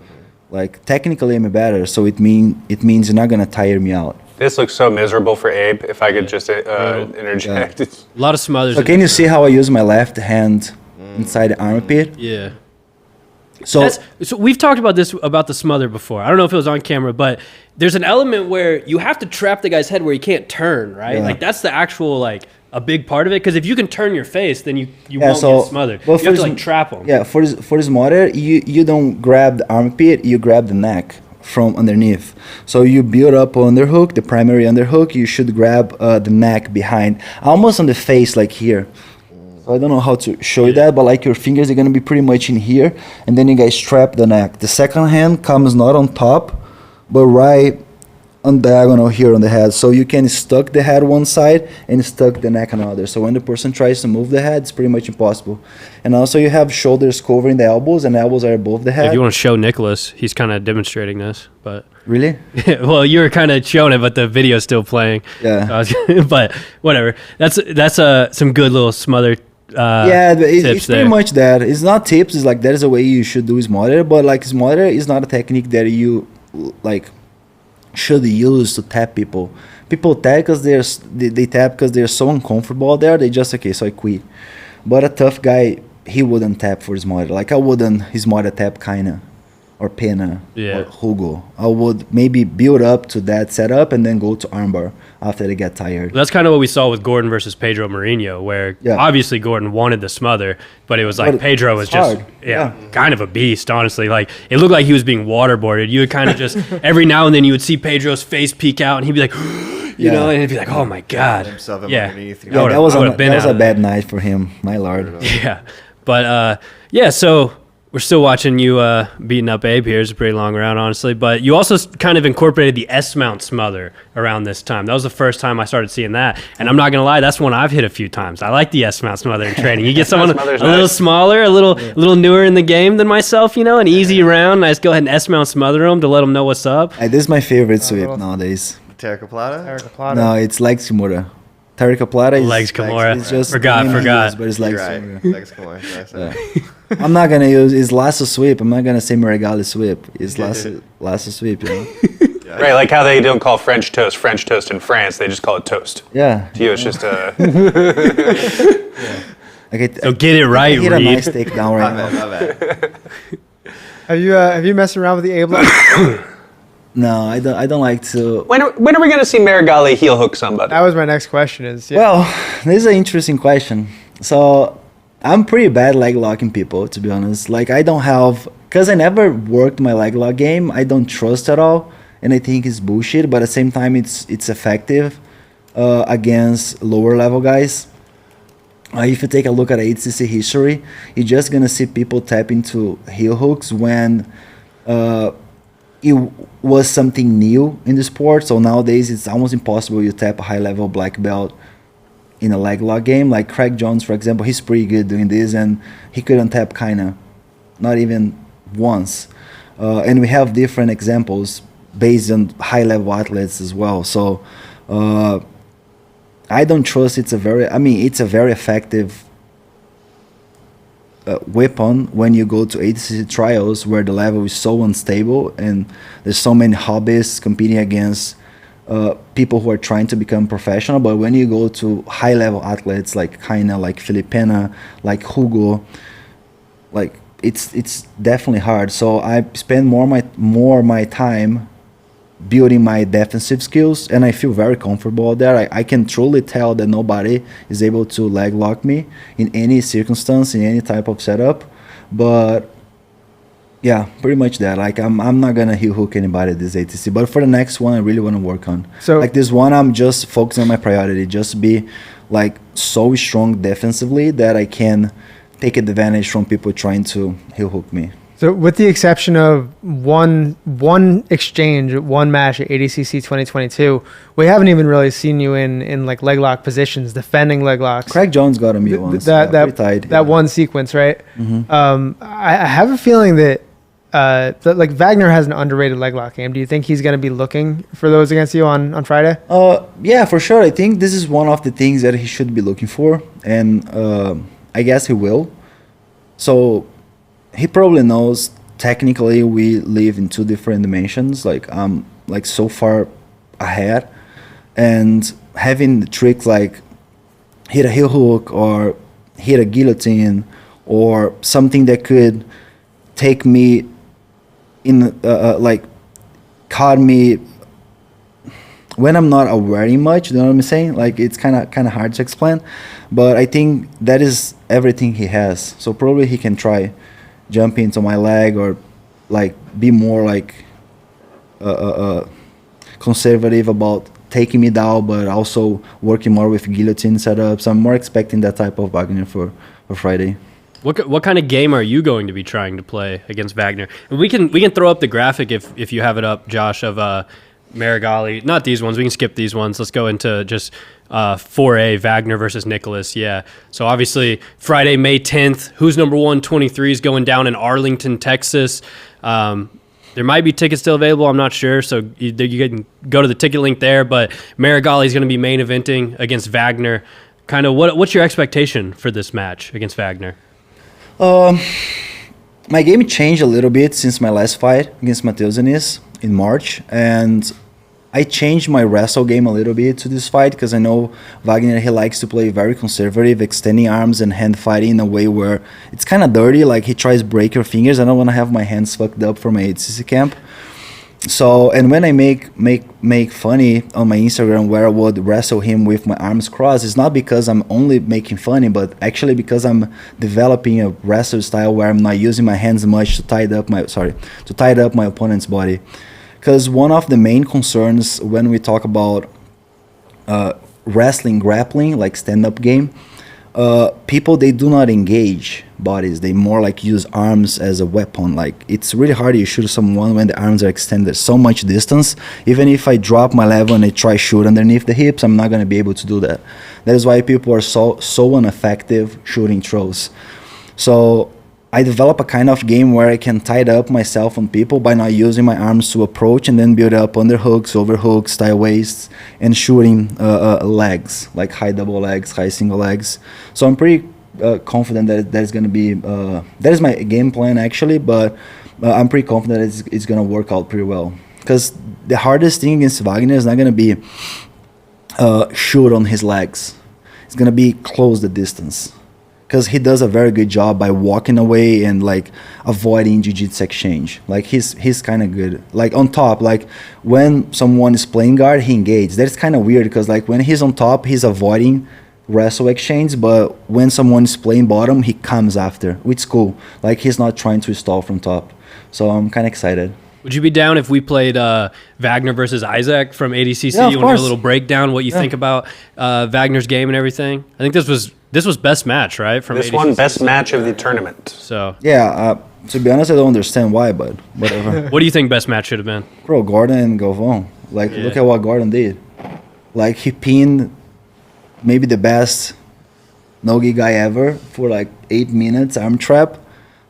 Like technically I'm better, so it means you're not going to tire me out. This looks so miserable for Abe, if I could just interject. A lot of smothers. So can you see how I use my left hand inside the armpit? Yeah. So we've talked about the smother before. I don't know if it was on camera, but there's an element where you have to trap the guy's head where he can't turn, right? Yeah. Like that's the actual a big part of it, because if you can turn your face, then you won't get smothered. Well, you have to trap him. Yeah, for his smother, you don't grab the armpit, you grab the neck from underneath. So you build up underhook, the primary underhook, you should grab the neck behind, almost on the face like here. So I don't know how to show you that, but like your fingers are going to be pretty much in here, and then you guys strap the neck. The second hand comes not on top, but right on diagonal here on the head. So you can stuck the head one side and stuck the neck another. So when the person tries to move the head, it's pretty much impossible. And also you have shoulders covering the elbows, and elbows are above the head. If you want to show Nicholas, he's kind of demonstrating this, but... Really? Well, you were kind of showing it, but the video's still playing. Yeah. But whatever. That's some good little smother it's pretty much that. It's not tips. It's like that is a way you should do smother, but like smother is not a technique that you like should use to tap people. People tap because they tap because they're so uncomfortable out there. They just so I quit. But a tough guy, he wouldn't tap for smother. Like I wouldn't smother tap Kaina or Pena or Hugo. I would maybe build up to that setup and then go to armbar after they get tired. That's kind of what we saw with Gordon versus Pedro Mourinho, where obviously Gordon wanted the smother, but it was like Pedro was just kind of a beast, honestly. Like it looked like he was being waterboarded. You would kind of just every now and then you would see Pedro's face peek out and he'd be like, you know, and he'd be like, oh my God. That was a bad night for him, my lord. Yeah. But so we're still watching you beating up Abe here. It's a pretty long round, honestly. But you also kind of incorporated the S-mount smother around this time. That was the first time I started seeing that. And I'm not going to lie, that's one I've hit a few times. I like the S-mount smother in training. You get someone a little smaller, a little newer in the game than myself, an easy round. I just go ahead and S-mount smother them to let them know what's up. This is my favorite sweep nowadays. Terra Plata? Terra Plata. No, it's legs Kimura. Terra Plata is legs Kimura. It's just forgot. but it's legs Right. Kimura. Legs Kimura. Nice. I'm not gonna use it's lasso sweep. I'm not gonna say Meregali sweep. It's lasso sweep, you know. Right, like how they don't call French toast in France. They just call it toast. Yeah. To you, it's just a. So get it right, I hit a Reed. nice takedown right now. My bad. Have you messed around with the A block? No, I don't like to. When are we going to see Meregali heel hook somebody? That was my next question. Well, this is an interesting question. So I'm pretty bad leg locking people, to be honest. Like I don't have, because I never worked my leg lock game. I don't trust at all, and I think it's bullshit. But at the same time, it's effective against lower level guys. If you take a look at ADCC history, you're just gonna see people tap into heel hooks when it was something new in the sport. So nowadays it's almost impossible you tap a high level black belt in a leg lock game. Like Craig Jones, for example, he's pretty good doing this, and he couldn't tap kinda, not even once. And we have different examples based on high level athletes as well. So I don't trust it's a very effective weapon when you go to ADCC trials where the level is so unstable and there's so many hobbyists competing against people who are trying to become professional. But when you go to high level athletes like Kaina, like Filipina, like Hugo, like it's definitely hard. So I spend more my time building my defensive skills, and I feel very comfortable there. I can truly tell that nobody is able to leg lock me in any circumstance, in any type of setup. But yeah, pretty much that. Like I'm not gonna heel hook anybody at this ATC, but for the next one I really want to work on. So like this one, I'm just focusing on my priority, just be like so strong defensively that I can take advantage from people trying to heel hook me. So with the exception of one exchange, one match at ADCC 2022, we haven't even really seen you in like leg lock positions, defending leg locks. Craig Jones got him once. That one sequence, right? Mm-hmm. I have a feeling that like Vagner has an underrated leg lock game. Do you think he's going to be looking for those against you on Friday? Yeah, for sure. I think this is one of the things that he should be looking for, and I guess he will. So he probably knows technically we live in two different dimensions. Like I'm like so far ahead, and having tricks like hit a heel hook or hit a guillotine or something that could take me in like caught me when I'm not aware much. You know what I'm saying? Like it's kind of hard to explain, but I think that is everything he has. So probably he can try jump into my leg or like be more like conservative about taking me down, but also working more with guillotine setups. I'm more expecting that type of Vagner for Friday. What kind of game are you going to be trying to play against Vagner? And we can throw up the graphic if you have it up, Josh, of Meregali. Not these ones. We can skip these ones. Let's go into just 4A, Vagner versus Nicholas. Yeah. So obviously Friday, May 10th, Who's Number 123 is going down in Arlington, Texas. There might be tickets still available. I'm not sure. So you can go to the ticket link there. But Meregali is going to be main eventing against Vagner. Kind of what's your expectation for this match against Vagner? My game changed a little bit since my last fight against Matheus Diniz in March, and I changed my wrestle game a little bit to this fight because I know Vagner, he likes to play very conservative, extending arms and hand fighting in a way where it's kind of dirty, like he tries to break your fingers. I don't want to have my hands fucked up for my ADCC camp. So, and when I make funny on my Instagram where I would wrestle him with my arms crossed, it's not because I'm only making funny, but actually because I'm developing a wrestle style where I'm not using my hands much to tie up my opponent's body. Because one of the main concerns when we talk about wrestling, grappling, like stand-up game, people, they do not engage bodies. They more like use arms as a weapon. Like it's really hard to shoot someone when the arms are extended so much distance. Even if I drop my level and I try shoot underneath the hips, I'm not going to be able to do that. That is why people are so ineffective shooting throws. So I develop a kind of game where I can tie up myself on people by not using my arms to approach, and then build up underhooks, overhooks, tie waists, and shooting legs, like high double legs, high single legs. So I'm pretty confident that there's going to be, that is my game plan actually, but I'm pretty confident it's going to work out pretty well. Because the hardest thing against Vagner is not going to be shoot on his legs. It's going to be close the distance. Because he does a very good job by walking away and like avoiding jiu-jitsu exchange. Like he's kind of good. Like on top, like when someone is playing guard, he engages. That's kind of weird because like when he's on top, he's avoiding wrestle exchange, but when someone is playing bottom, he comes after, which is cool. Like he's not trying to stall from top. So I'm kind of excited. Would you be down if we played Vagner versus Isaac from ADCC? Yeah, of you want to course. do a little breakdown, what you think about Wagner's game and everything? I think this was best match, right? From This ADCC. one, best match of the tournament. So Yeah, to be honest, I don't understand why, but whatever. what do you think best match should have been? Bro, Gordon and Galvão. Like, look at what Gordon did. Like, he pinned maybe the best no-gi guy ever for like 8 minutes, arm trap.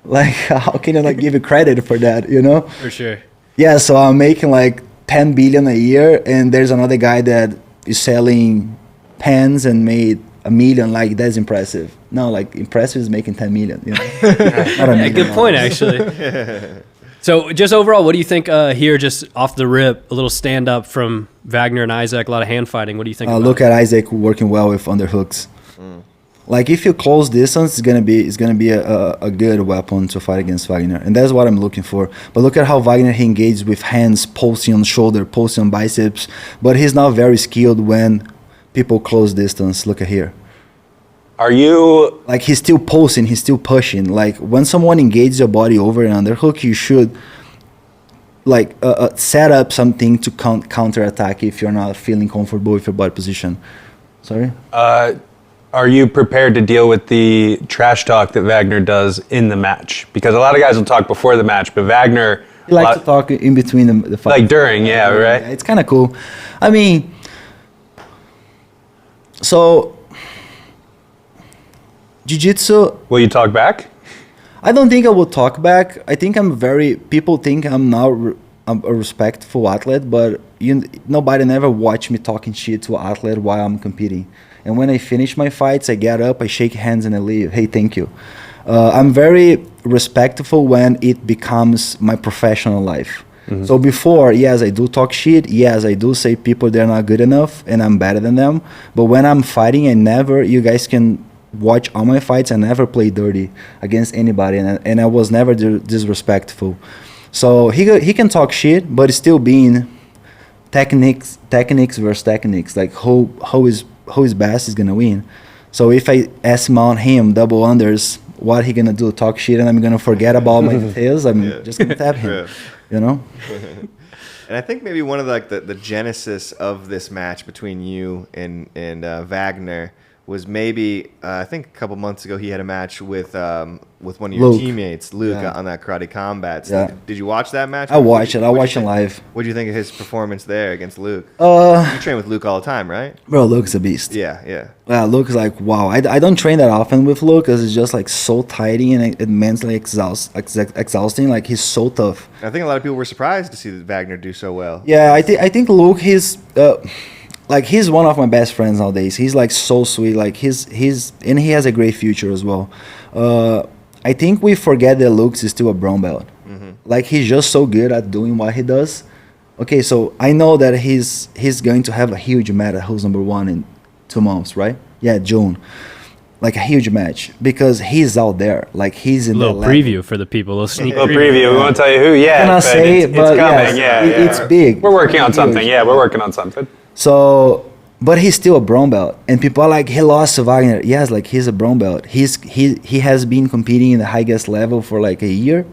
Like, how can I not give you credit for that, you know? For sure. Yeah, so I'm making like 10 billion a year, and there's another guy that is selling pens and made $1 million. Like, that's impressive. No, like, impressive is making 10 million, you know? Not a Yeah, million good point, dollars. actually. So just overall, what do you think here, just off the rip, a little stand-up from Vagner and Isaac, a lot of hand fighting. What do you think about Look it? at Isaac working well with underhooks. Like if you close distance, it's gonna be a good weapon to fight against Vagner, and that's what I'm looking for. But look at how Vagner he engages with hands, pulsing on shoulder, pulsing on biceps, but he's not very skilled when people close distance. Look at here. Are you Like he's still pulsing, he's still pushing. Like when someone engages your body over an underhook, you should like set up something to counter attack if you're not feeling comfortable with your body position. Sorry. Are you prepared to deal with the trash talk that Vagner does in the match? Because a lot of guys will talk before the match, but Vagner He likes to talk in between the fight. like during, yeah, right? It's kind of cool. I mean, so jiu-jitsu, Will you talk back? I don't think I will talk back. I think people think I'm now I'm a respectful athlete, but nobody never watch me talking shit to an athlete while I'm competing. And when I finish my fights, I get up, I shake hands, and I leave. Hey, thank you. I'm very respectful when it becomes my professional life. Mm-hmm. So before, yes, I do talk shit. Yes, I do say people they're not good enough, and I'm better than them. But when I'm fighting, you guys can watch all my fights. I never play dirty against anybody, and I was never disrespectful. So he can talk shit, but it's still being techniques versus techniques. Like who is best is gonna win. So if I S-mount him double unders, what he gonna do? Talk shit, and I'm gonna forget about my details. I'm just gonna tap him. You know. And I think maybe one of the genesis of this match between you and Vagner was maybe I think a couple months ago he had a match with one of your teammates, Luke, on that Karate Combat. So did you watch that match? I watched it. I watched it live. What do you think of his performance there against Luke? You train with Luke all the time, right? Bro, Luke's a beast. Yeah. Yeah, Luke is like, wow. I don't train that often with Luke because it's just like so tidy and it mentally exhausting. Like he's so tough. I think a lot of people were surprised to see that Vagner do so well. Yeah, I think Luke, he's one of my best friends nowadays. He's like so sweet. Like and he has a great future as well. I think we forget that Luke is still a brown belt. Mm-hmm. Like he's just so good at doing what he does. Okay, so I know that he's going to have a huge match at Who's Number One in 2 months, right? Yeah, June. Like a huge match because he's out there. Like he's in a little preview for the people. A little sneak preview. We won't tell you who yet. Cannot say, it's but coming. yes, it's big. We're working on something. Yeah, we're working on something. So, but he's still a brown belt, and people are like, he lost to Vagner. Yes, like he's a brown belt. He has been competing in the highest level for like a year,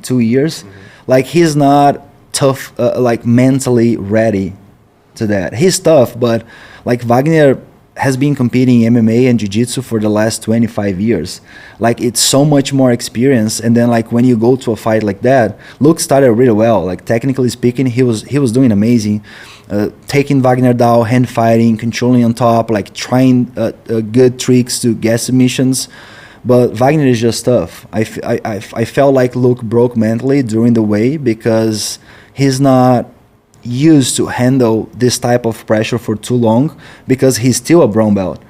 2 years. Mm-hmm. Like he's not tough, like mentally ready to that. He's tough, but like Vagner has been competing in MMA and Jiu-Jitsu for the last 25 years. Like it's so much more experience, and then like when you go to a fight like that, Luke started really well. Like technically speaking, he was doing amazing. Taking Vagner down, hand fighting, controlling on top, like trying good tricks to get submissions. But Vagner is just tough. I felt like Luke broke mentally during the way because he's not used to handle this type of pressure for too long because he's still a brown belt.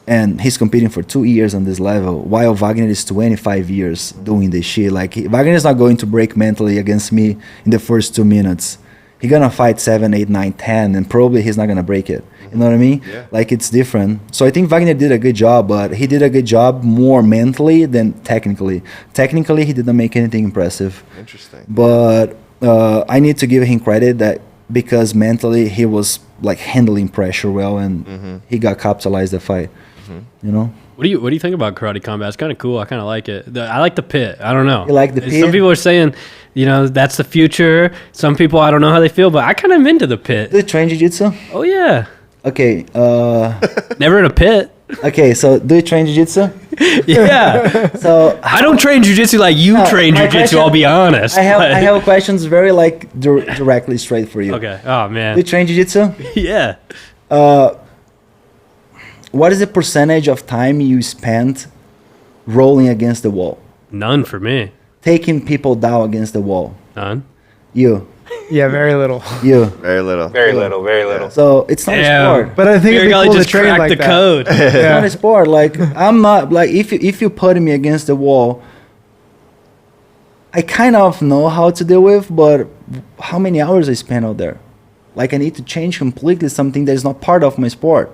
And he's competing for 2 years on this level, while Vagner is 25 years doing this shit. Like, Wagner is not going to break mentally against me in the first 2 minutes. He's going to fight 7, 8, 9, 10, and probably he's not going to break it. You know what I mean? Yeah. Like, it's different. So I think Wagner did a good job, but he did a good job more mentally than technically. Technically, he didn't make anything impressive. Interesting. But I need to give him credit that because mentally he was, like, handling pressure well, and he got capitalized the fight. You know, what do you think about karate combat? It's kind of cool. I kind of like it. I like the pit. I don't know. You like the pit? Some people are saying, that's the future. Some people, I don't know how they feel, but I kind of am into the pit. Do you train jiu-jitsu? Oh yeah. Okay. Never in a pit. Okay, so do you train jiu-jitsu? Yeah. So I don't train jiu-jitsu like you train jiu-jitsu. I'll be honest. I have questions very directly straight for you. Okay. Oh man. Do you train jiu-jitsu? Yeah. What is the percentage of time you spent rolling against the wall? None for me. Taking people down against the wall? None. You? Yeah, very little. You? Very little. Very little, very little. So it's not a sport. But I think it'd be Meregali cool just to train cracked like the that. code. It's not a sport. Like, I'm not, like, if you put me against the wall, I kind of know how to deal with, but how many hours I spend out there? Like, I need to change completely something that is not part of my sport.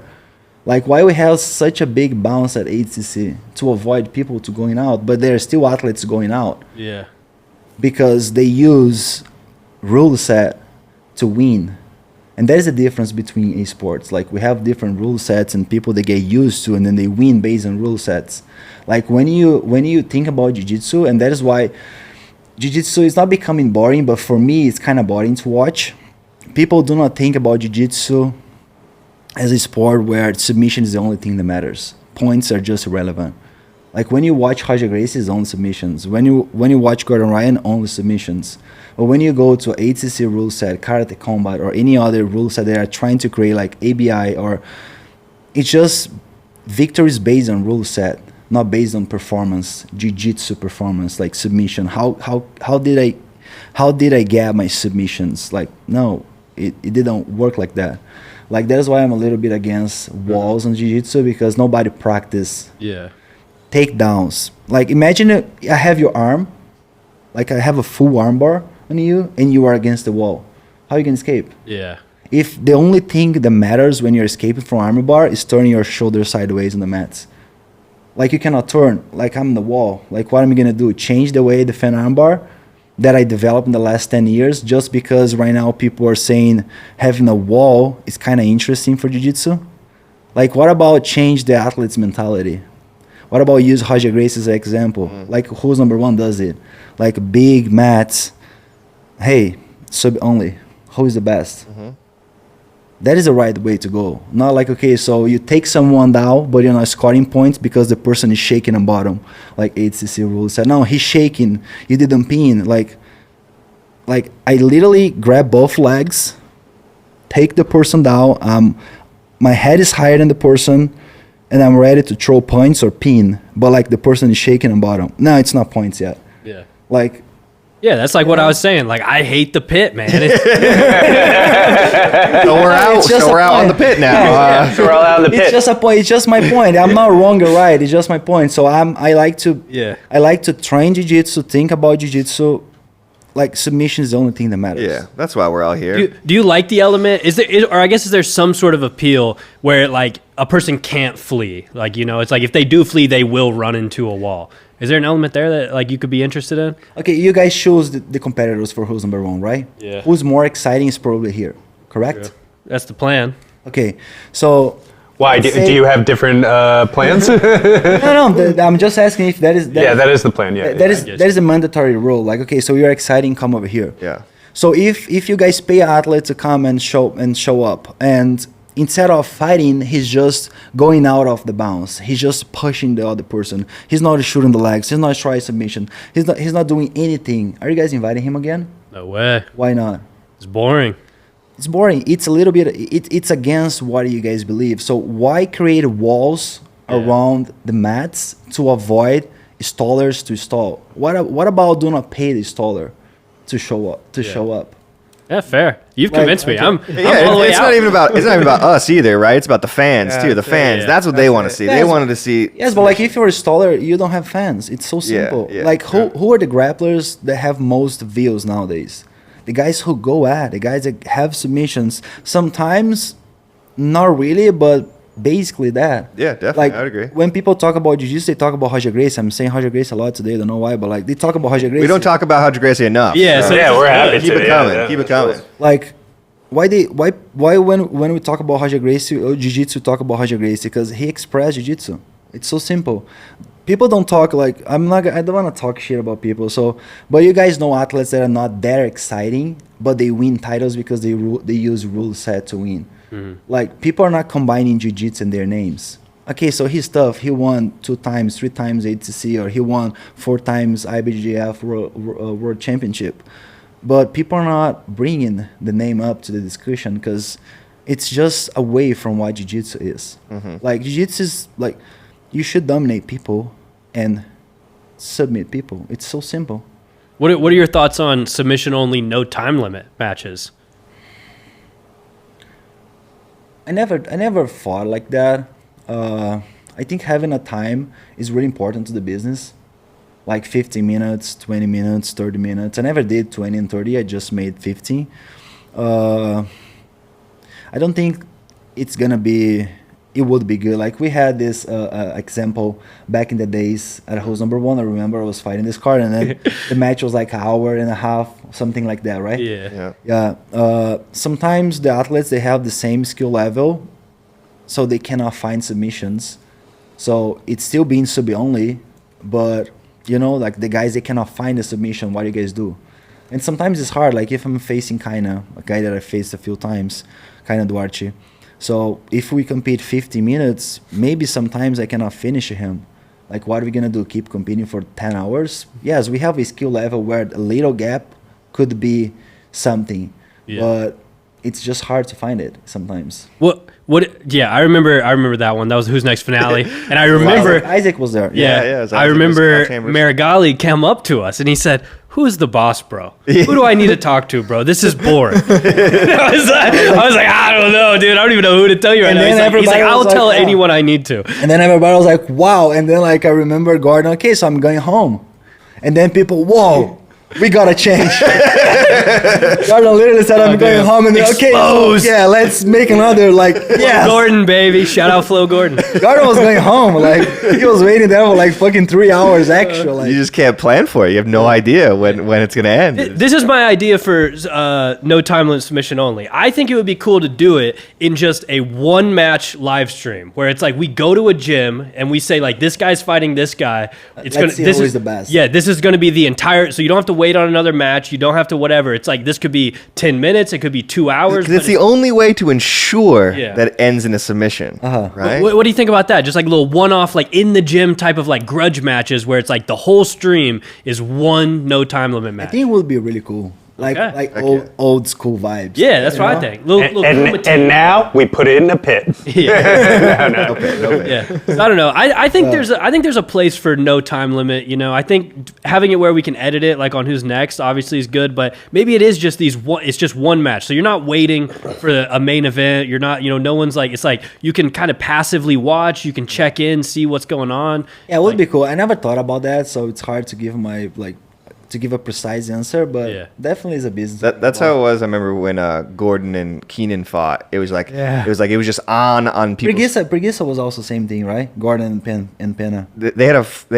Like, why we have such a big bounce at ADCC to avoid people to going out, but there are still athletes going out. Yeah. Because they use rule set to win. And there's a difference between esports. Like, we have different rule sets and people they get used to and then they win based on rule sets. Like, when you think about jiu-jitsu, and that is why jiu-jitsu is not becoming boring, but for me it's kind of boring to watch. People do not think about jiu-jitsu as a sport where submission is the only thing that matters. Points are just irrelevant. Like, when you watch Roger Gracie's own submissions, when you watch Gordon Ryan, only submissions. Or when you go to ADCC rule set, Karate Combat, or any other rule set they are trying to create, like ABI, or it's just victories based on rule set, not based on performance, jiu-jitsu performance, like submission. How did I get my submissions? Like, no, it didn't work like that. Like, that's why I'm a little bit against walls on jiu-jitsu, because nobody practice takedowns. Like, imagine I have your arm, like I have a full arm bar on you, and you are against the wall. How you can escape? Yeah. If the only thing that matters when you're escaping from arm bar is turning your shoulder sideways on the mats. Like, you cannot turn, like I'm in the wall. Like, what am I gonna do? Change the way I defend arm bar that I developed in the last 10 years just because right now people are saying having a wall is kind of interesting for jiu-jitsu? Like, what about change the athlete's mentality? What about use Roger Gracie as an example? Like, who's number one does it? Like, big mats. Hey, sub only. Who is the best? That is the right way to go. Not like, okay, so you take someone down, but you're not scoring points because the person is shaking on bottom. Like ADCC rules said, no, he's shaking. You didn't pin. Like I literally grab both legs, take the person down. My head is higher than the person, and I'm ready to throw points or pin. But like the person is shaking on bottom. No, it's not points yet. Yeah. Like. Yeah, that's like what I was saying. Like, I hate the pit, man. So we're out. So we're out on the pit now. So we're all out of the pit. It's just a point. It's just my point. I'm not wrong or right. It's just my point. So I like to train jiu-jitsu, think about jiu-jitsu. Like, submission is the only thing that matters. Yeah, that's why we're all here. Do you like the element? Is there some sort of appeal where, like, a person can't flee? Like, it's like if they do flee, they will run into a wall. Is there an element there that, like, you could be interested in? Okay, you guys choose the competitors for who's number one, right? Yeah. Who's more exciting is probably here, correct? Yeah. That's the plan. Okay, so. Why? Do you have different plans? No, I'm just asking if that is. That is the plan. Yeah. That is a mandatory rule. Like, okay, so you're exciting, come over here. Yeah. So if you guys pay an athlete to come and show up, and instead of fighting, he's just going out of the bounce. He's just pushing the other person. He's not shooting the legs. He's not trying submission. He's not doing anything. Are you guys inviting him again? No way. Why not? It's boring. It's boring. It's a little bit. It's against what you guys believe. So why create walls around the mats to avoid stallers to stall. What about doing a paid staller to show up? Yeah, fair. You've convinced me. I'm all the way it's out. not even about us either, right? It's about the fans too. The fans, that's what they want to see. They wanted to see. Yes, but like if you're a staller, you don't have fans. It's so simple. Like who are the grapplers that have most views nowadays? The guys who go at, the guys that have submissions. Sometimes, not really, but basically that. Yeah, definitely. Like, I would agree. When people talk about jiu-jitsu, they talk about Roger Gracie. I'm saying Roger Gracie a lot today. I don't know why, but like they talk about Roger Gracie. We don't talk about Roger Gracie enough. Yeah, so we're happy keep to. it coming. Keep it coming. Like, why when we talk about Roger Gracie or jiu-jitsu talk about Roger Gracie? Because he expressed jiu-jitsu. It's so simple. People don't talk like I don't want to talk shit about people. So, but you guys know athletes that are not that exciting, but they win titles because they use rule set to win. Like people are not combining jiu-jitsu in their names. Okay, so he's tough. He won 2 times, 3 times ADCC, or he won 4 times IBJJF World Championship. But people are not bringing the name up to the discussion because it's just away from what jiu-jitsu is. Like jiu-jitsu is like you should dominate people and submit people. It's so simple. What are your thoughts on submission only, no time limit matches? I never thought like that. I think having a time is really important to the business. Like 15 minutes, 20 minutes, 30 minutes. I never did 20 and 30. I just made 15. I don't think it would be good. Like we had this example back in the days at Who's Number One. I remember I was fighting this card and then the match was like an hour and a half, something like that, right? Yeah. Sometimes the athletes, they have the same skill level, so they cannot find submissions. So it's still being sub only, but you know, like the guys, they cannot find a submission. What do you guys do? And sometimes it's hard. Like if I'm facing a guy that I faced a few times, Duarte. So if we compete 50 minutes, maybe sometimes I cannot finish him. Like what are we going to do? Keep competing for 10 hours? Yes, we have a skill level where a little gap could be something. Yeah. But it's just hard to find it sometimes. Yeah, I remember that one. That was Who's Next finale. And I remember Isaac was there. Yeah. I remember Meregali came up to us and he said, "Who's the boss, bro? Who do I need to talk to, bro? This is boring." I was like, I don't know, dude. I don't even know who to tell you right now. He's like, I'll tell anyone I need to. And then everybody was like, wow. And then like I remember Gordon, okay, so I'm going home. And then people, whoa, we gotta change. Gordon literally said, I'm going home. And then, okay, so, yeah, let's make another, like, yeah. Gordon, baby. Shout out Flo Gordon. Gordon was going home. Like, he was waiting there for like fucking 3 hours extra. Like. You just can't plan for it. You have no idea when it's going to end. This is my idea for no time limit submission only. I think it would be cool to do it in just a 1-match live stream where it's like we go to a gym and we say, like, this guy's fighting this guy. This is the best. Yeah, this is going to be the entire, so you don't have to wait on another match. You don't have to whatever. It's like this could be 10 minutes. It could be 2 hours. It's the only way to ensure that it ends in a submission. Right? What do you think about that? Just like a little one-off, like in the gym type of like grudge matches where it's like the whole stream is one no time limit match. I think it would be really cool. Like old school vibes. Yeah, that's what I think. And now we put it in a pit. Yeah. No pit. Yeah. So I don't know. I think there's a place for no time limit. You know, I think having it where we can edit it, like on Who's Next, obviously is good. But maybe it is just it's just one match. So you're not waiting for a main event. You're not. You know, no one's like. It's like you can kind of passively watch. You can check in, see what's going on. Yeah, it would be cool. I never thought about that, so it's hard to give a precise answer, but definitely is a business. That's how it was. I remember when Gordon and Keenan fought. It was like it was just on people. Preguiça was also same thing, right? Gordon and Pena. They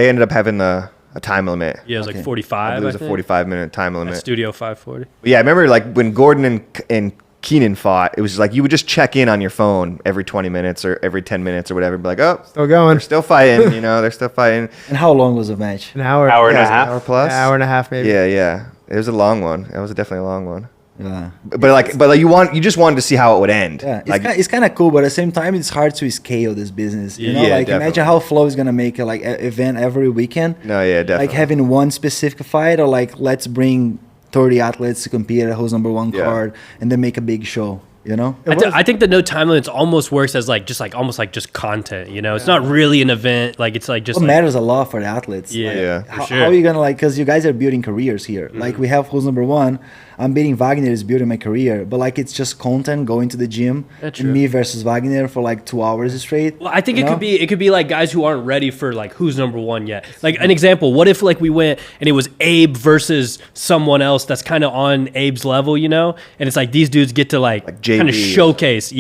ended up having a time limit. Yeah, it was like 45. It was a 45-minute time limit. At Studio 540. But yeah, I remember like when Gordon and Keenan fought, it was like you would just check in on your phone every 20 minutes or every 10 minutes or whatever. Be like, oh, still going. They're still fighting. You know, they're still fighting. And how long was the match? An hour. Hour and a half. An hour plus. Hour and a half, maybe. Yeah. It was a long one. It was definitely a long one. Yeah. But you just wanted to see how it would end. Yeah. It's kind of cool, but at the same time, it's hard to scale this business. You know, like definitely. Imagine how Flo is gonna make an event every weekend. No, yeah, definitely. Like having one specific fight, or like let's bring 30 athletes to compete at Who's Number One card and then make a big show. you know. I think the no time limits almost works as almost like just content, you know. It's not really an event, like it's like just what matters a lot for the athletes. Yeah, like, for sure. How are you gonna because you guys are building careers here. Like we have who's number one. I'm beating Vagner is building my career, but like it's just content, going to the gym, and me versus Vagner for like 2 hours straight. Well, I think it could be like guys who aren't ready for like who's number one yet. Like an example, what if like we went and it was Abe versus someone else that's kind of on Abe's level, you know? And it's like these dudes get to like kind of showcase,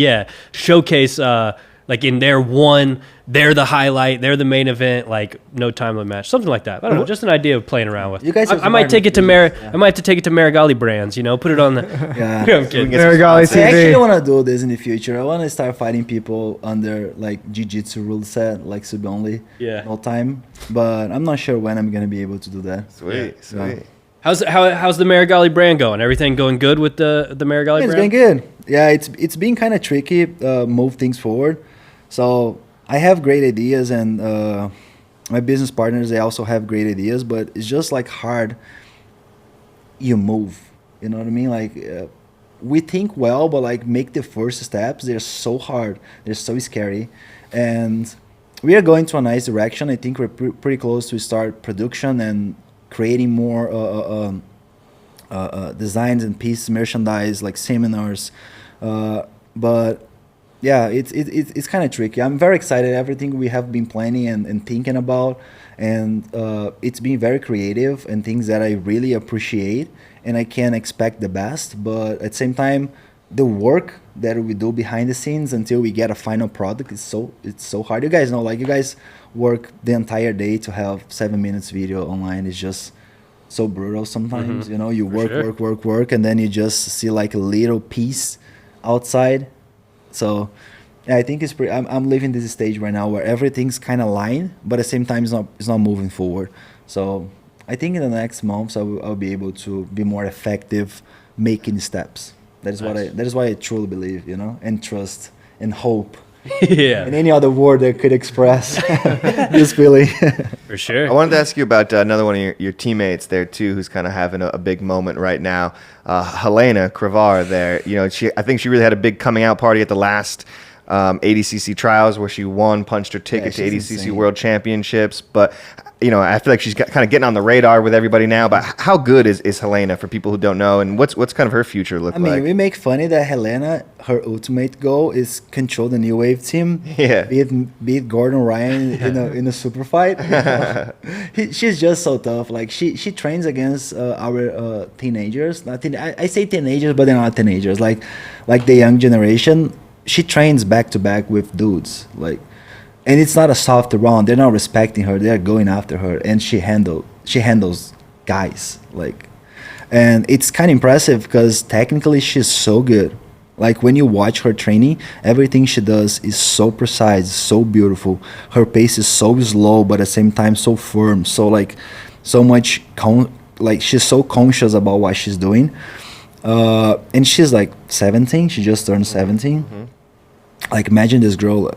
like in their one, they're the highlight, they're the main event, like no time limit match, something like that. I don't know, just an idea of playing around with. You guys, I might take it to I might have to take it to Meregali Brands, you know, put it on the. Yeah, I'm kidding. Meregali TV. I actually want to do this in the future. I want to start fighting people under like jiu-jitsu rule set, like sub only, all time. But I'm not sure when I'm gonna be able to do that. Sweet. How's the Meregali brand going? Everything going good with the Meregali brand? It's going good. Yeah, it's been kind of tricky move things forward. So I have great ideas, and my business partners, they also have great ideas, but it's just like hard. You move, you know what I mean? Like we think well, but like make the first steps. They're so hard. They're so scary, and we are going to a nice direction. I think we're pretty close to start production and creating more designs and pieces, merchandise, like seminars, but. Yeah, it's kind of tricky. I'm very excited. Everything we have been planning and thinking about, and it's been very creative and things that I really appreciate, and I can expect the best. But at the same time, the work that we do behind the scenes until we get a final product is so hard. You guys know, like you guys work the entire day to have 7 minutes video online. It's just so brutal sometimes. You know, you work, and then you just see like a little piece outside. So yeah, I think it's pretty. I'm living this stage right now where everything's kind of lying, but at the same time it's not moving forward. So I think in the next months I'll be able to be more effective making steps. That is why I truly believe, you know, and trust and hope. Yeah. And any other word that could express this feeling. For sure. I wanted to ask you about another one of your teammates there too, who's kind of having a big moment right now. Helena Kravar there. You know, I think she really had a big coming out party at the last ADCC trials where she punched her ticket to ADCC insane. World Championships. But, you know, I feel like she's kind of getting on the radar with everybody now. But how good is Helena for people who don't know? And what's kind of her future look like? I mean, we make funny that Helena, her ultimate goal is control the New Wave team. Yeah. Beat Gordon Ryan in a super fight. She's just so tough. Like she trains against our teenagers. I say teenagers, but they're not teenagers. Like the young generation. She trains back to back with dudes, like, and it's not a soft round. They're not respecting her. They're going after her, and she handles guys, like, and it's kind of impressive because technically she's so good. Like when you watch her training, everything she does is so precise, so beautiful. Her pace is so slow, but at the same time so firm. So like, so much like she's so conscious about what she's doing. And she's like 17. She just turned 17. Mm-hmm. Like imagine this girl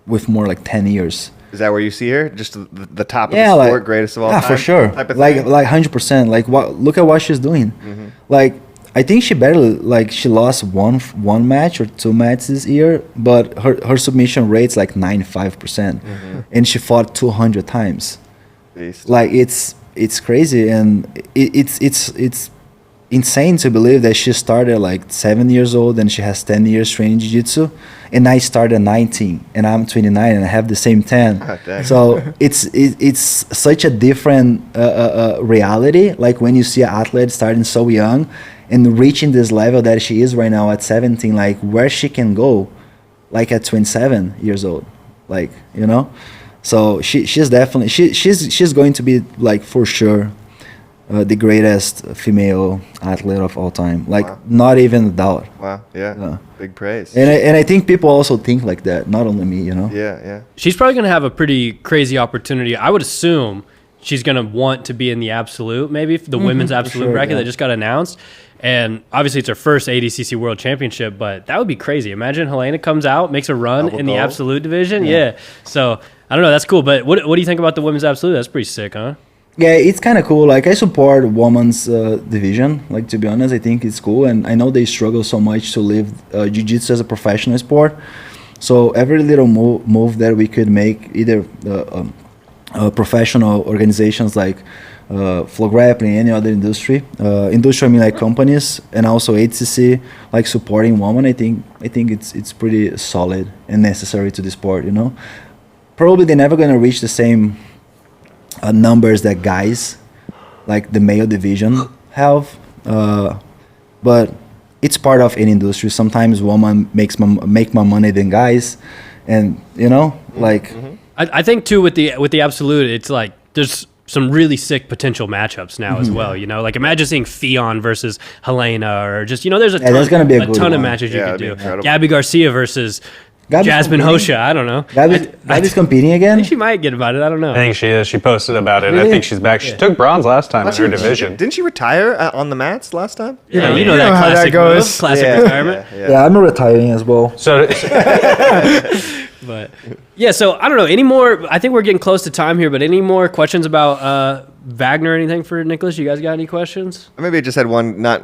with more like 10 years. Is that where you see her? Just the top of the sport, like, greatest of all time? Yeah, for sure. Like 100%. Like look at what she's doing. Mm-hmm. Like I think she she lost one match or 2 matches this year, but her submission rate's like 95%. Mm-hmm. And she fought 200 times. Beast. Like it's crazy, and it's insane to believe that she started like 7 years old and she has 10 years training jiu-jitsu, and I started at 19 and I'm 29 and I have the same 10. Oh, so it's such a different reality. Like when you see an athlete starting so young and reaching this level that she is right now at 17, like where she can go like at 27 years old, like, you know. So she's definitely she's going to be like for sure the greatest female athlete of all time. Like not even a doubt. Wow, yeah. Big praise. And I think people also think like that, not only me, you know. Yeah. She's probably going to have a pretty crazy opportunity. I would assume she's going to want to be in the absolute, maybe the women's absolute bracket that just got announced. And obviously it's her first ADCC World Championship, but that would be crazy. Imagine Helena comes out, makes a run in the absolute division. Yeah. So I don't know, that's cool. But what do you think about the women's absolute? That's pretty sick, huh? Yeah, it's kind of cool. Like I support women's division. Like to be honest, I think it's cool, and I know they struggle so much to live jiu-jitsu as a professional sport. So every little move that we could make, either professional organizations like FloGrappling, any other industry, I mean like companies, and also ADCC, like supporting women. I think it's pretty solid and necessary to the sport. You know, probably they're never gonna reach the same numbers that guys, like the male division, have, but it's part of any industry. Sometimes women make more money than guys, and you know, like. I think too with the absolute, it's like there's some really sick potential matchups now as well. You know, like imagine seeing Fionn versus Helena, or just there's a ton, there's gonna be a ton of one. matches you could do. Incredible. Gabby Garcia versus Gabby's Jasmine competing. Rocha. I don't know. Gabby's competing I again. think she might get about it. I don't know. I think she is. She posted about it. I Really? think she's back. She took bronze last time in her division. Didn't she retire on the mats last time? Yeah, you you know know that how that classic goes. move, classic retirement. Yeah, I'm retiring as well. So But yeah, so I don't know any more. I think we're getting close to time here, but any more questions about Vagner or anything for Nicholas? You guys got any questions? Maybe I just had one, not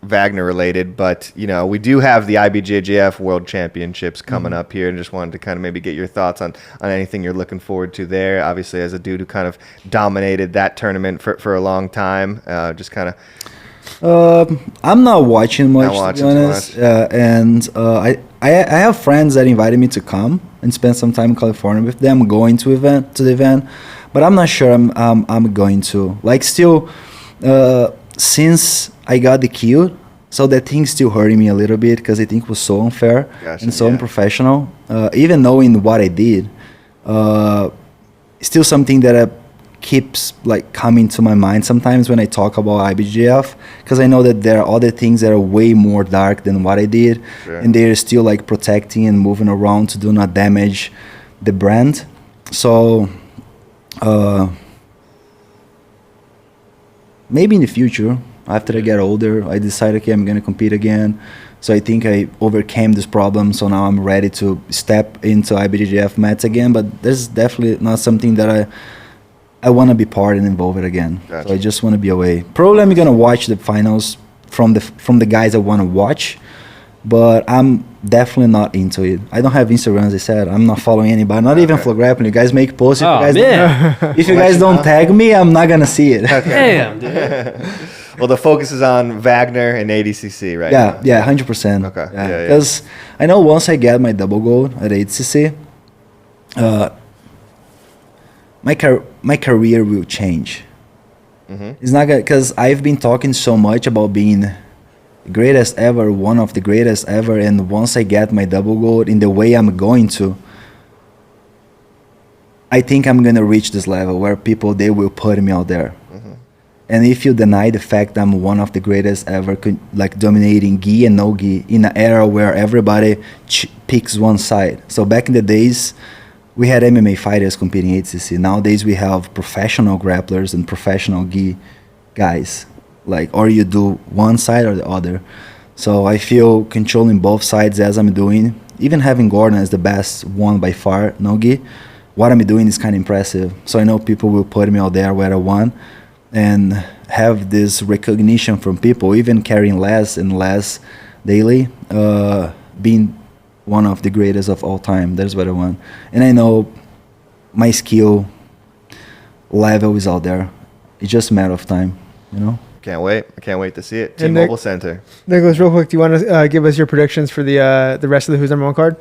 Vagner related, but we do have the IBJJF World Championships coming up here, and just wanted to kind of maybe get your thoughts on anything you're looking forward to there. Obviously, as a dude who kind of dominated that tournament for a long time, just kind of. I'm not watching much, Not watching to be too honest. much. And I have friends that invited me to come and spend some time in California with them, going to the event, but I'm not sure I'm going to. Like still, since I got the kill, so that thing's still hurting me a little bit because I think it was so unfair and so unprofessional. Even knowing what I did, still something that keeps like coming to my mind sometimes when I talk about IBJJF, because I know that there are other things that are way more dark than what I did, and they're still like protecting and moving around to do not damage the brand. So maybe in the future, after I get older, I decide, okay, I'm gonna compete again. So I think I overcame this problem, so now I'm ready to step into IBJJF mats again, but this is definitely not something that I want to be part and involved again. Gotcha. So I just want to be away. Probably I'm gonna watch the finals from the guys I want to watch, but I'm definitely not into it. I don't have Instagram, as I said. I'm not following anybody, not even FloGrappling. You guys make posts. If you guys don't tag me, I'm not gonna see it. Damn, dude. Well, the focus is on Vagner and ADCC, right? Yeah, 100%. Okay. Yeah. Because I know once I get my double gold at ADCC, my career will change. It's not because I've been talking so much about being the greatest ever, one of the greatest ever, and once I get my double gold in the way I'm going to, I think I'm gonna reach this level where they will put me out there. And if you deny the fact I'm one of the greatest ever, like dominating gi and no gi in an era where everybody picks one side. So back in the days, we had MMA fighters competing in ADCC. Nowadays, we have professional grapplers and professional gi guys. Like, or you do one side or the other. So I feel controlling both sides as I'm doing. Even having Gordon as the best one by far, no gi, what I'm doing is kind of impressive. So I know people will put me out there where I want and have this recognition from people, even carrying less and less daily, being one of the greatest of all time. That's what I want. And I know my skill level is out there. It's just a matter of time, Can't wait. I can't wait to see it. And T-Mobile Center. Nicholas, real quick, do you want to give us your predictions for the rest of the Who's Number One card?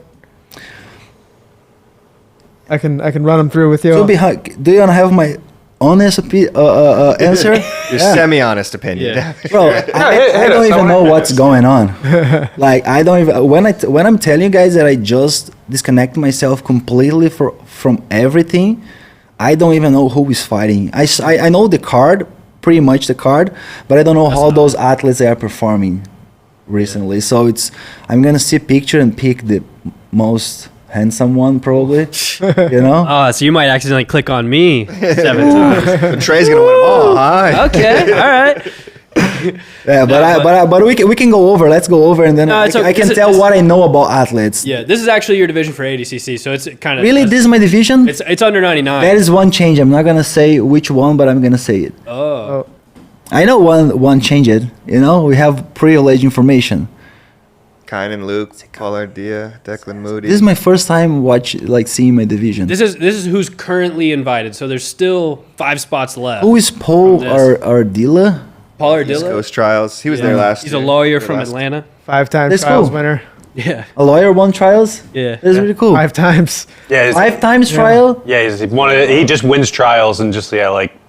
I can run them through with you. So do you want to have my honest answer? Your semi-honest opinion. Yeah. Bro, I don't even know what's going on. Like, I don't even when I'm telling you guys that I just disconnect myself completely from everything, I don't even know who is fighting. I know the card, pretty much the card, but I don't know how those athletes are performing recently. So I'm gonna see a picture and pick the most handsome one, probably. Oh, so you might accidentally click on me 7 times. But Trey's gonna win them all. Huh? Okay, all right. Yeah, but we can go over. Let's go over, and then No, I can tell what I know about athletes. Yeah, this is actually your division for ADCC, so it's kind of Really, this is my division. It's under 99. That is one change. I'm not gonna say which one, but I'm gonna say it. Oh. I know one change it. You know, we have privileged information. Kynan, Luke, Pollardia, Declan Moody. This is my first time seeing my division. This is who's currently invited, so there's still 5 spots left. Who is Paul Ardilla? Paul East Ardilla? Coast Trials. He was there last He's year. a lawyer from Atlanta. 5-time That's trials cool. winner. Yeah. A lawyer won trials. Yeah. That's really cool. 5 times. Yeah, 5 times trial, he just wins trials and just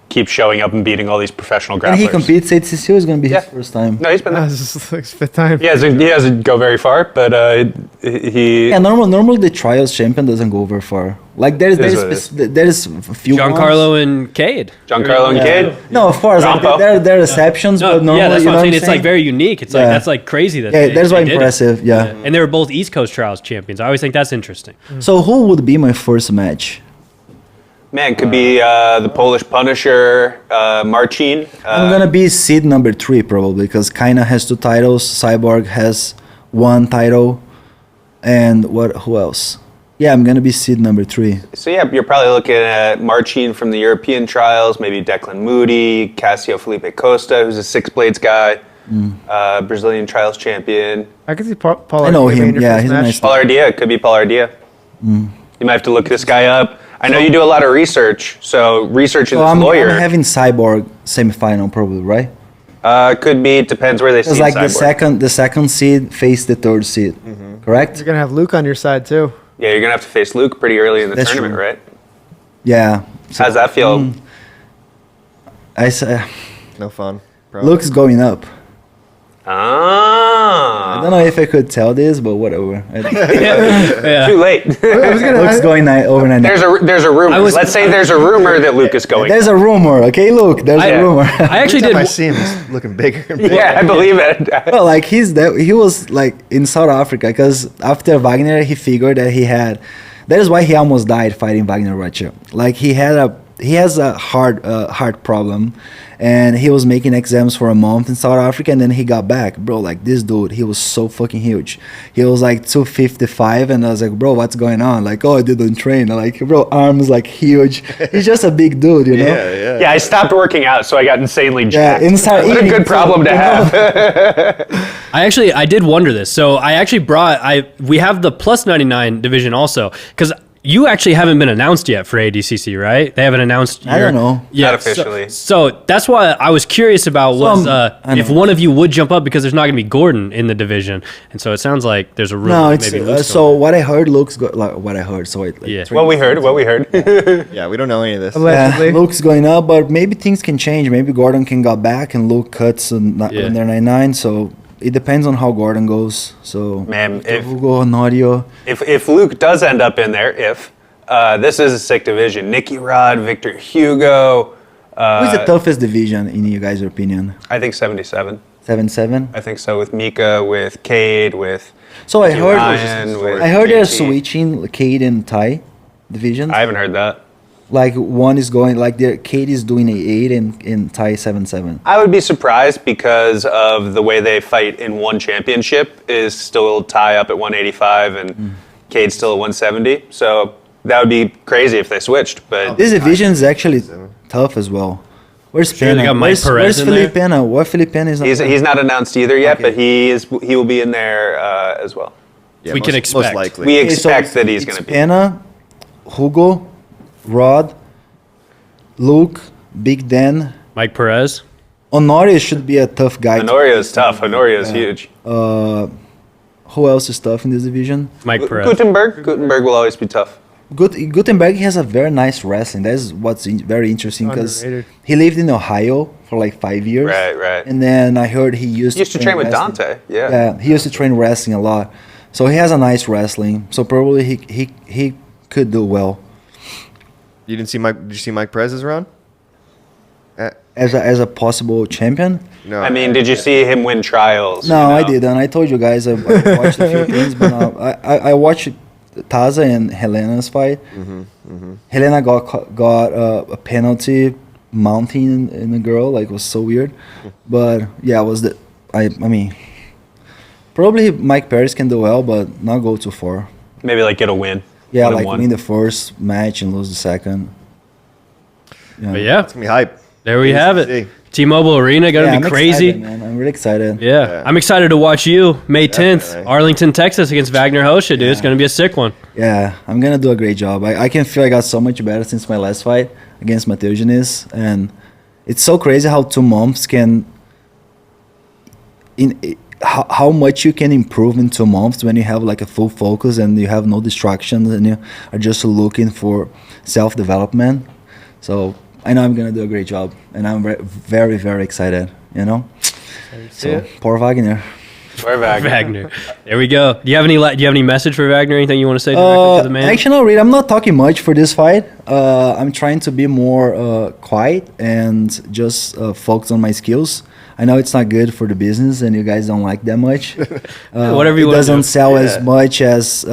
keeps showing up and beating all these professional grapplers. and he competes at ADCC. Is gonna be his first time. No, he's been there. This is like his 5th time. He hasn't go very far, but he. Yeah, normally the trials champion doesn't go very far. Like there is a few. Giancarlo and Cade. Giancarlo and Cade. No, of course, Rampo. there are exceptions, No, but normally yeah, that's you what know I'm saying. what It's like very unique. It's like Yeah. that's like crazy that that's why they did it. impressive. Yeah. And they were both East Coast Trials champions. I always think that's interesting. So who would be my first match? Man, could be the Polish Punisher, Marcin. I'm gonna be seed number 3 probably because Kaina has 2 titles, Cyborg has 1 title, and who else? Yeah, I'm gonna be seed number 3. So yeah, you're probably looking at Marcin from the European trials, maybe Declan Moody, Cassio Felipe Costa, who's a 6 blades guy, Brazilian trials champion. I can see Paul. I know him. your Yeah, first he's a match. nice. Pollardia, could be Pollardia. You might have to look this guy up. I know you do a lot of research, so researching So this I'm lawyer having Cyborg semifinal probably, right? could be. It depends where they see Because like Cyborg. the second seed face the 3rd seed, correct? You're gonna have Luke on your side too. Yeah, you're gonna have to face Luke pretty early in the That's tournament, true. right? Yeah. How's that feel? I say No fun. Probably. Luke's going up. I Ah, don't know if I could tell this, but whatever. too late. Luke's going over 9. There's a rumor. Let's say there's a rumor that Luke is going. There's a rumor, okay? Luke, there's a rumor. I actually Every time did. I see him, he's looking bigger. And bigger. Yeah, I believe it. Well, like he was like in South Africa because after Vagner, he figured that he had. That is why he almost died fighting Vagner Rocha. Like he has a heart problem, and he was making exams for a month in South Africa, and then he got back. Bro, like this dude, he was so fucking huge. He was like 255, and I was like, bro, what's going on? Like, oh, I didn't train. Like, bro, arms like huge. He's just a big dude, you know? Yeah. Yeah, I stopped working out, so I got insanely jacked. and start What a eating good problem to too, you know? have. I did wonder this. So I actually we have the plus 99 division also because you actually haven't been announced yet for ADCC, right? They haven't announced. I don't know. Yeah, Not officially. So that's why I was curious about if one of you would jump up because there's not going to be Gordon in the division, and so it sounds like there's a rumor. No, that it's maybe Luke's so what I heard. What I heard. So Yeah. What we heard. Yeah, we don't know any of this. Allegedly. Luke's going up, but maybe things can change. Maybe Gordon can go back and Luke cuts in their 99. So it depends on how Gordon goes. So Man, if Hugo Honorio. if Luke does end up in there, this is a sick division. Nicky Rod, Victor Hugo. Who's the toughest division in you guys' opinion? I think 77. 7-7. I think so with Mika, with Cade, with. So I Nicky heard. Ryan, with I heard they're JT. switching Cade and Ty divisions. I haven't heard that. Like one is going like Cade is doing a 8 and Ty 7-7. I would be surprised because of the way they fight in one championship is still tie up at 185 and Cade's still at 170. So that would be crazy if they switched. But This division is actually tough as well. Where's Sure, they Pena? got Mike Perez Where's in there? Filipena? What Filipena is not there? he's not announced either yet, Okay. but he will be in there as well. Yeah, We can most expect. likely. We Okay, so expect that he's it's going to be. Pena, Hugo, Rod, Luke, Big Dan. Mike Perez. Honorio should be a tough guy. Honorio's tough. Honorio's huge. Who else is tough in this division? Mike Perez. Gutenberg will always be tough. Gutenberg has a very nice wrestling. That is what's very interesting because Underrated. he lived in Ohio for like 5 years. Right. And then I heard he used He used to train with wrestling. Dante. Yeah. Yeah, he used to train wrestling a lot. So he has a nice wrestling. So probably he could do well You didn't see Mike? Did you see Mike Perez's run? as a possible champion. No. I mean, did you see him win trials? No, you I know? didn't. I told you guys I watched a few things, but no, I watched Taza and Helena's fight. Helena got a penalty mounting in a girl. Like, it was so weird. But yeah, I mean, probably Mike Paris can do well, but not go too far. Maybe like get a win. Yeah, like win the first match and lose the second. Yeah. But yeah, it's gonna be hype. There we have it. T-Mobile Arena gonna be crazy. Excited, man. I'm really excited. Yeah, I'm excited to watch you May 10th, Arlington, Texas, against Vagner Rocha, dude. It's gonna be a sick one. Yeah, I'm gonna do a great job. I can feel I got so much better since my last fight against Matheus Diniz, and it's so crazy how 2 months can, how much you can improve in 2 months when you have like a full focus and you have no distractions and you are just looking for self-development. So I know I'm gonna do a great job, and I'm very, very excited. You know, so poor Vagner. Poor Vagner. Vagner. There we go. Do you have any message for Vagner? Anything you want to say directly to the man? Actually, no, really. I'm not talking much for this fight. I'm trying to be more quiet and just focus on my skills. I know it's not good for the business, and you guys don't like that much. Whatever you it want to do. doesn't sell as much as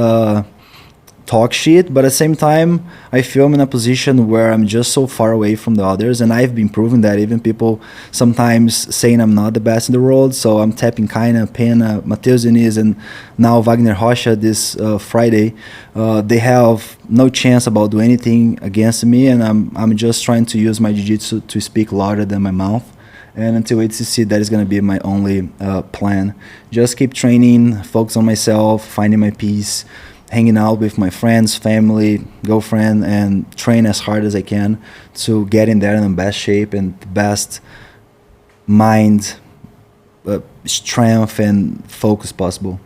talk shit, but at the same time, I feel I'm in a position where I'm just so far away from the others, and I've been proving that. Even people sometimes saying I'm not the best in the world, so I'm tapping Kaina, Pena, Matheus Diniz, and now Vagner Rocha this Friday. They have no chance about doing anything against me, and I'm just trying to use my jiu-jitsu to speak louder than my mouth. And until ADCC, that is going to be my only plan. Just keep training, focus on myself, finding my peace, hanging out with my friends, family, girlfriend, and train as hard as I can to get in there in the best shape and the best mind, strength, and focus possible.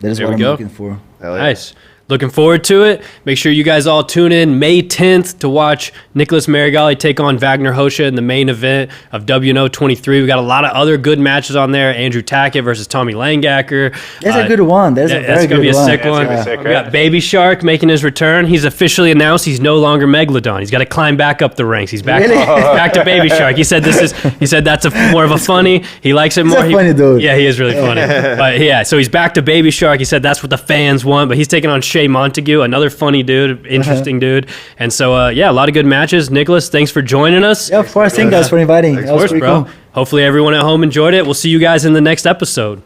That is what I'm looking for. Nice. Looking forward to it. Make sure you guys all tune in May 10th to watch Nicholas Meregali take on Vagner Rocha in the main event of WNO 23. We got a lot of other good matches on there. Andrew Tackett versus Tommy Langacker. That's a good one. That's a very good one. That's going to be a sick one. Sick, right? We got Baby Shark making his return. He's officially announced he's no longer Megalodon. He's got to climb back up the ranks. He's back, back to Baby Shark. He said that's more of a funny. He likes it more. He's a funny dude. Yeah, he is really funny. But yeah, so he's back to Baby Shark. He said that's what the fans want, but he's taking on Shea Montague, another funny dude, interesting dude. And so, yeah, a lot of good matches. Nicholas, thanks for joining us. Yeah, of course. Thank you guys for inviting. Of course, bro. Cool. Hopefully everyone at home enjoyed it. We'll see you guys in the next episode.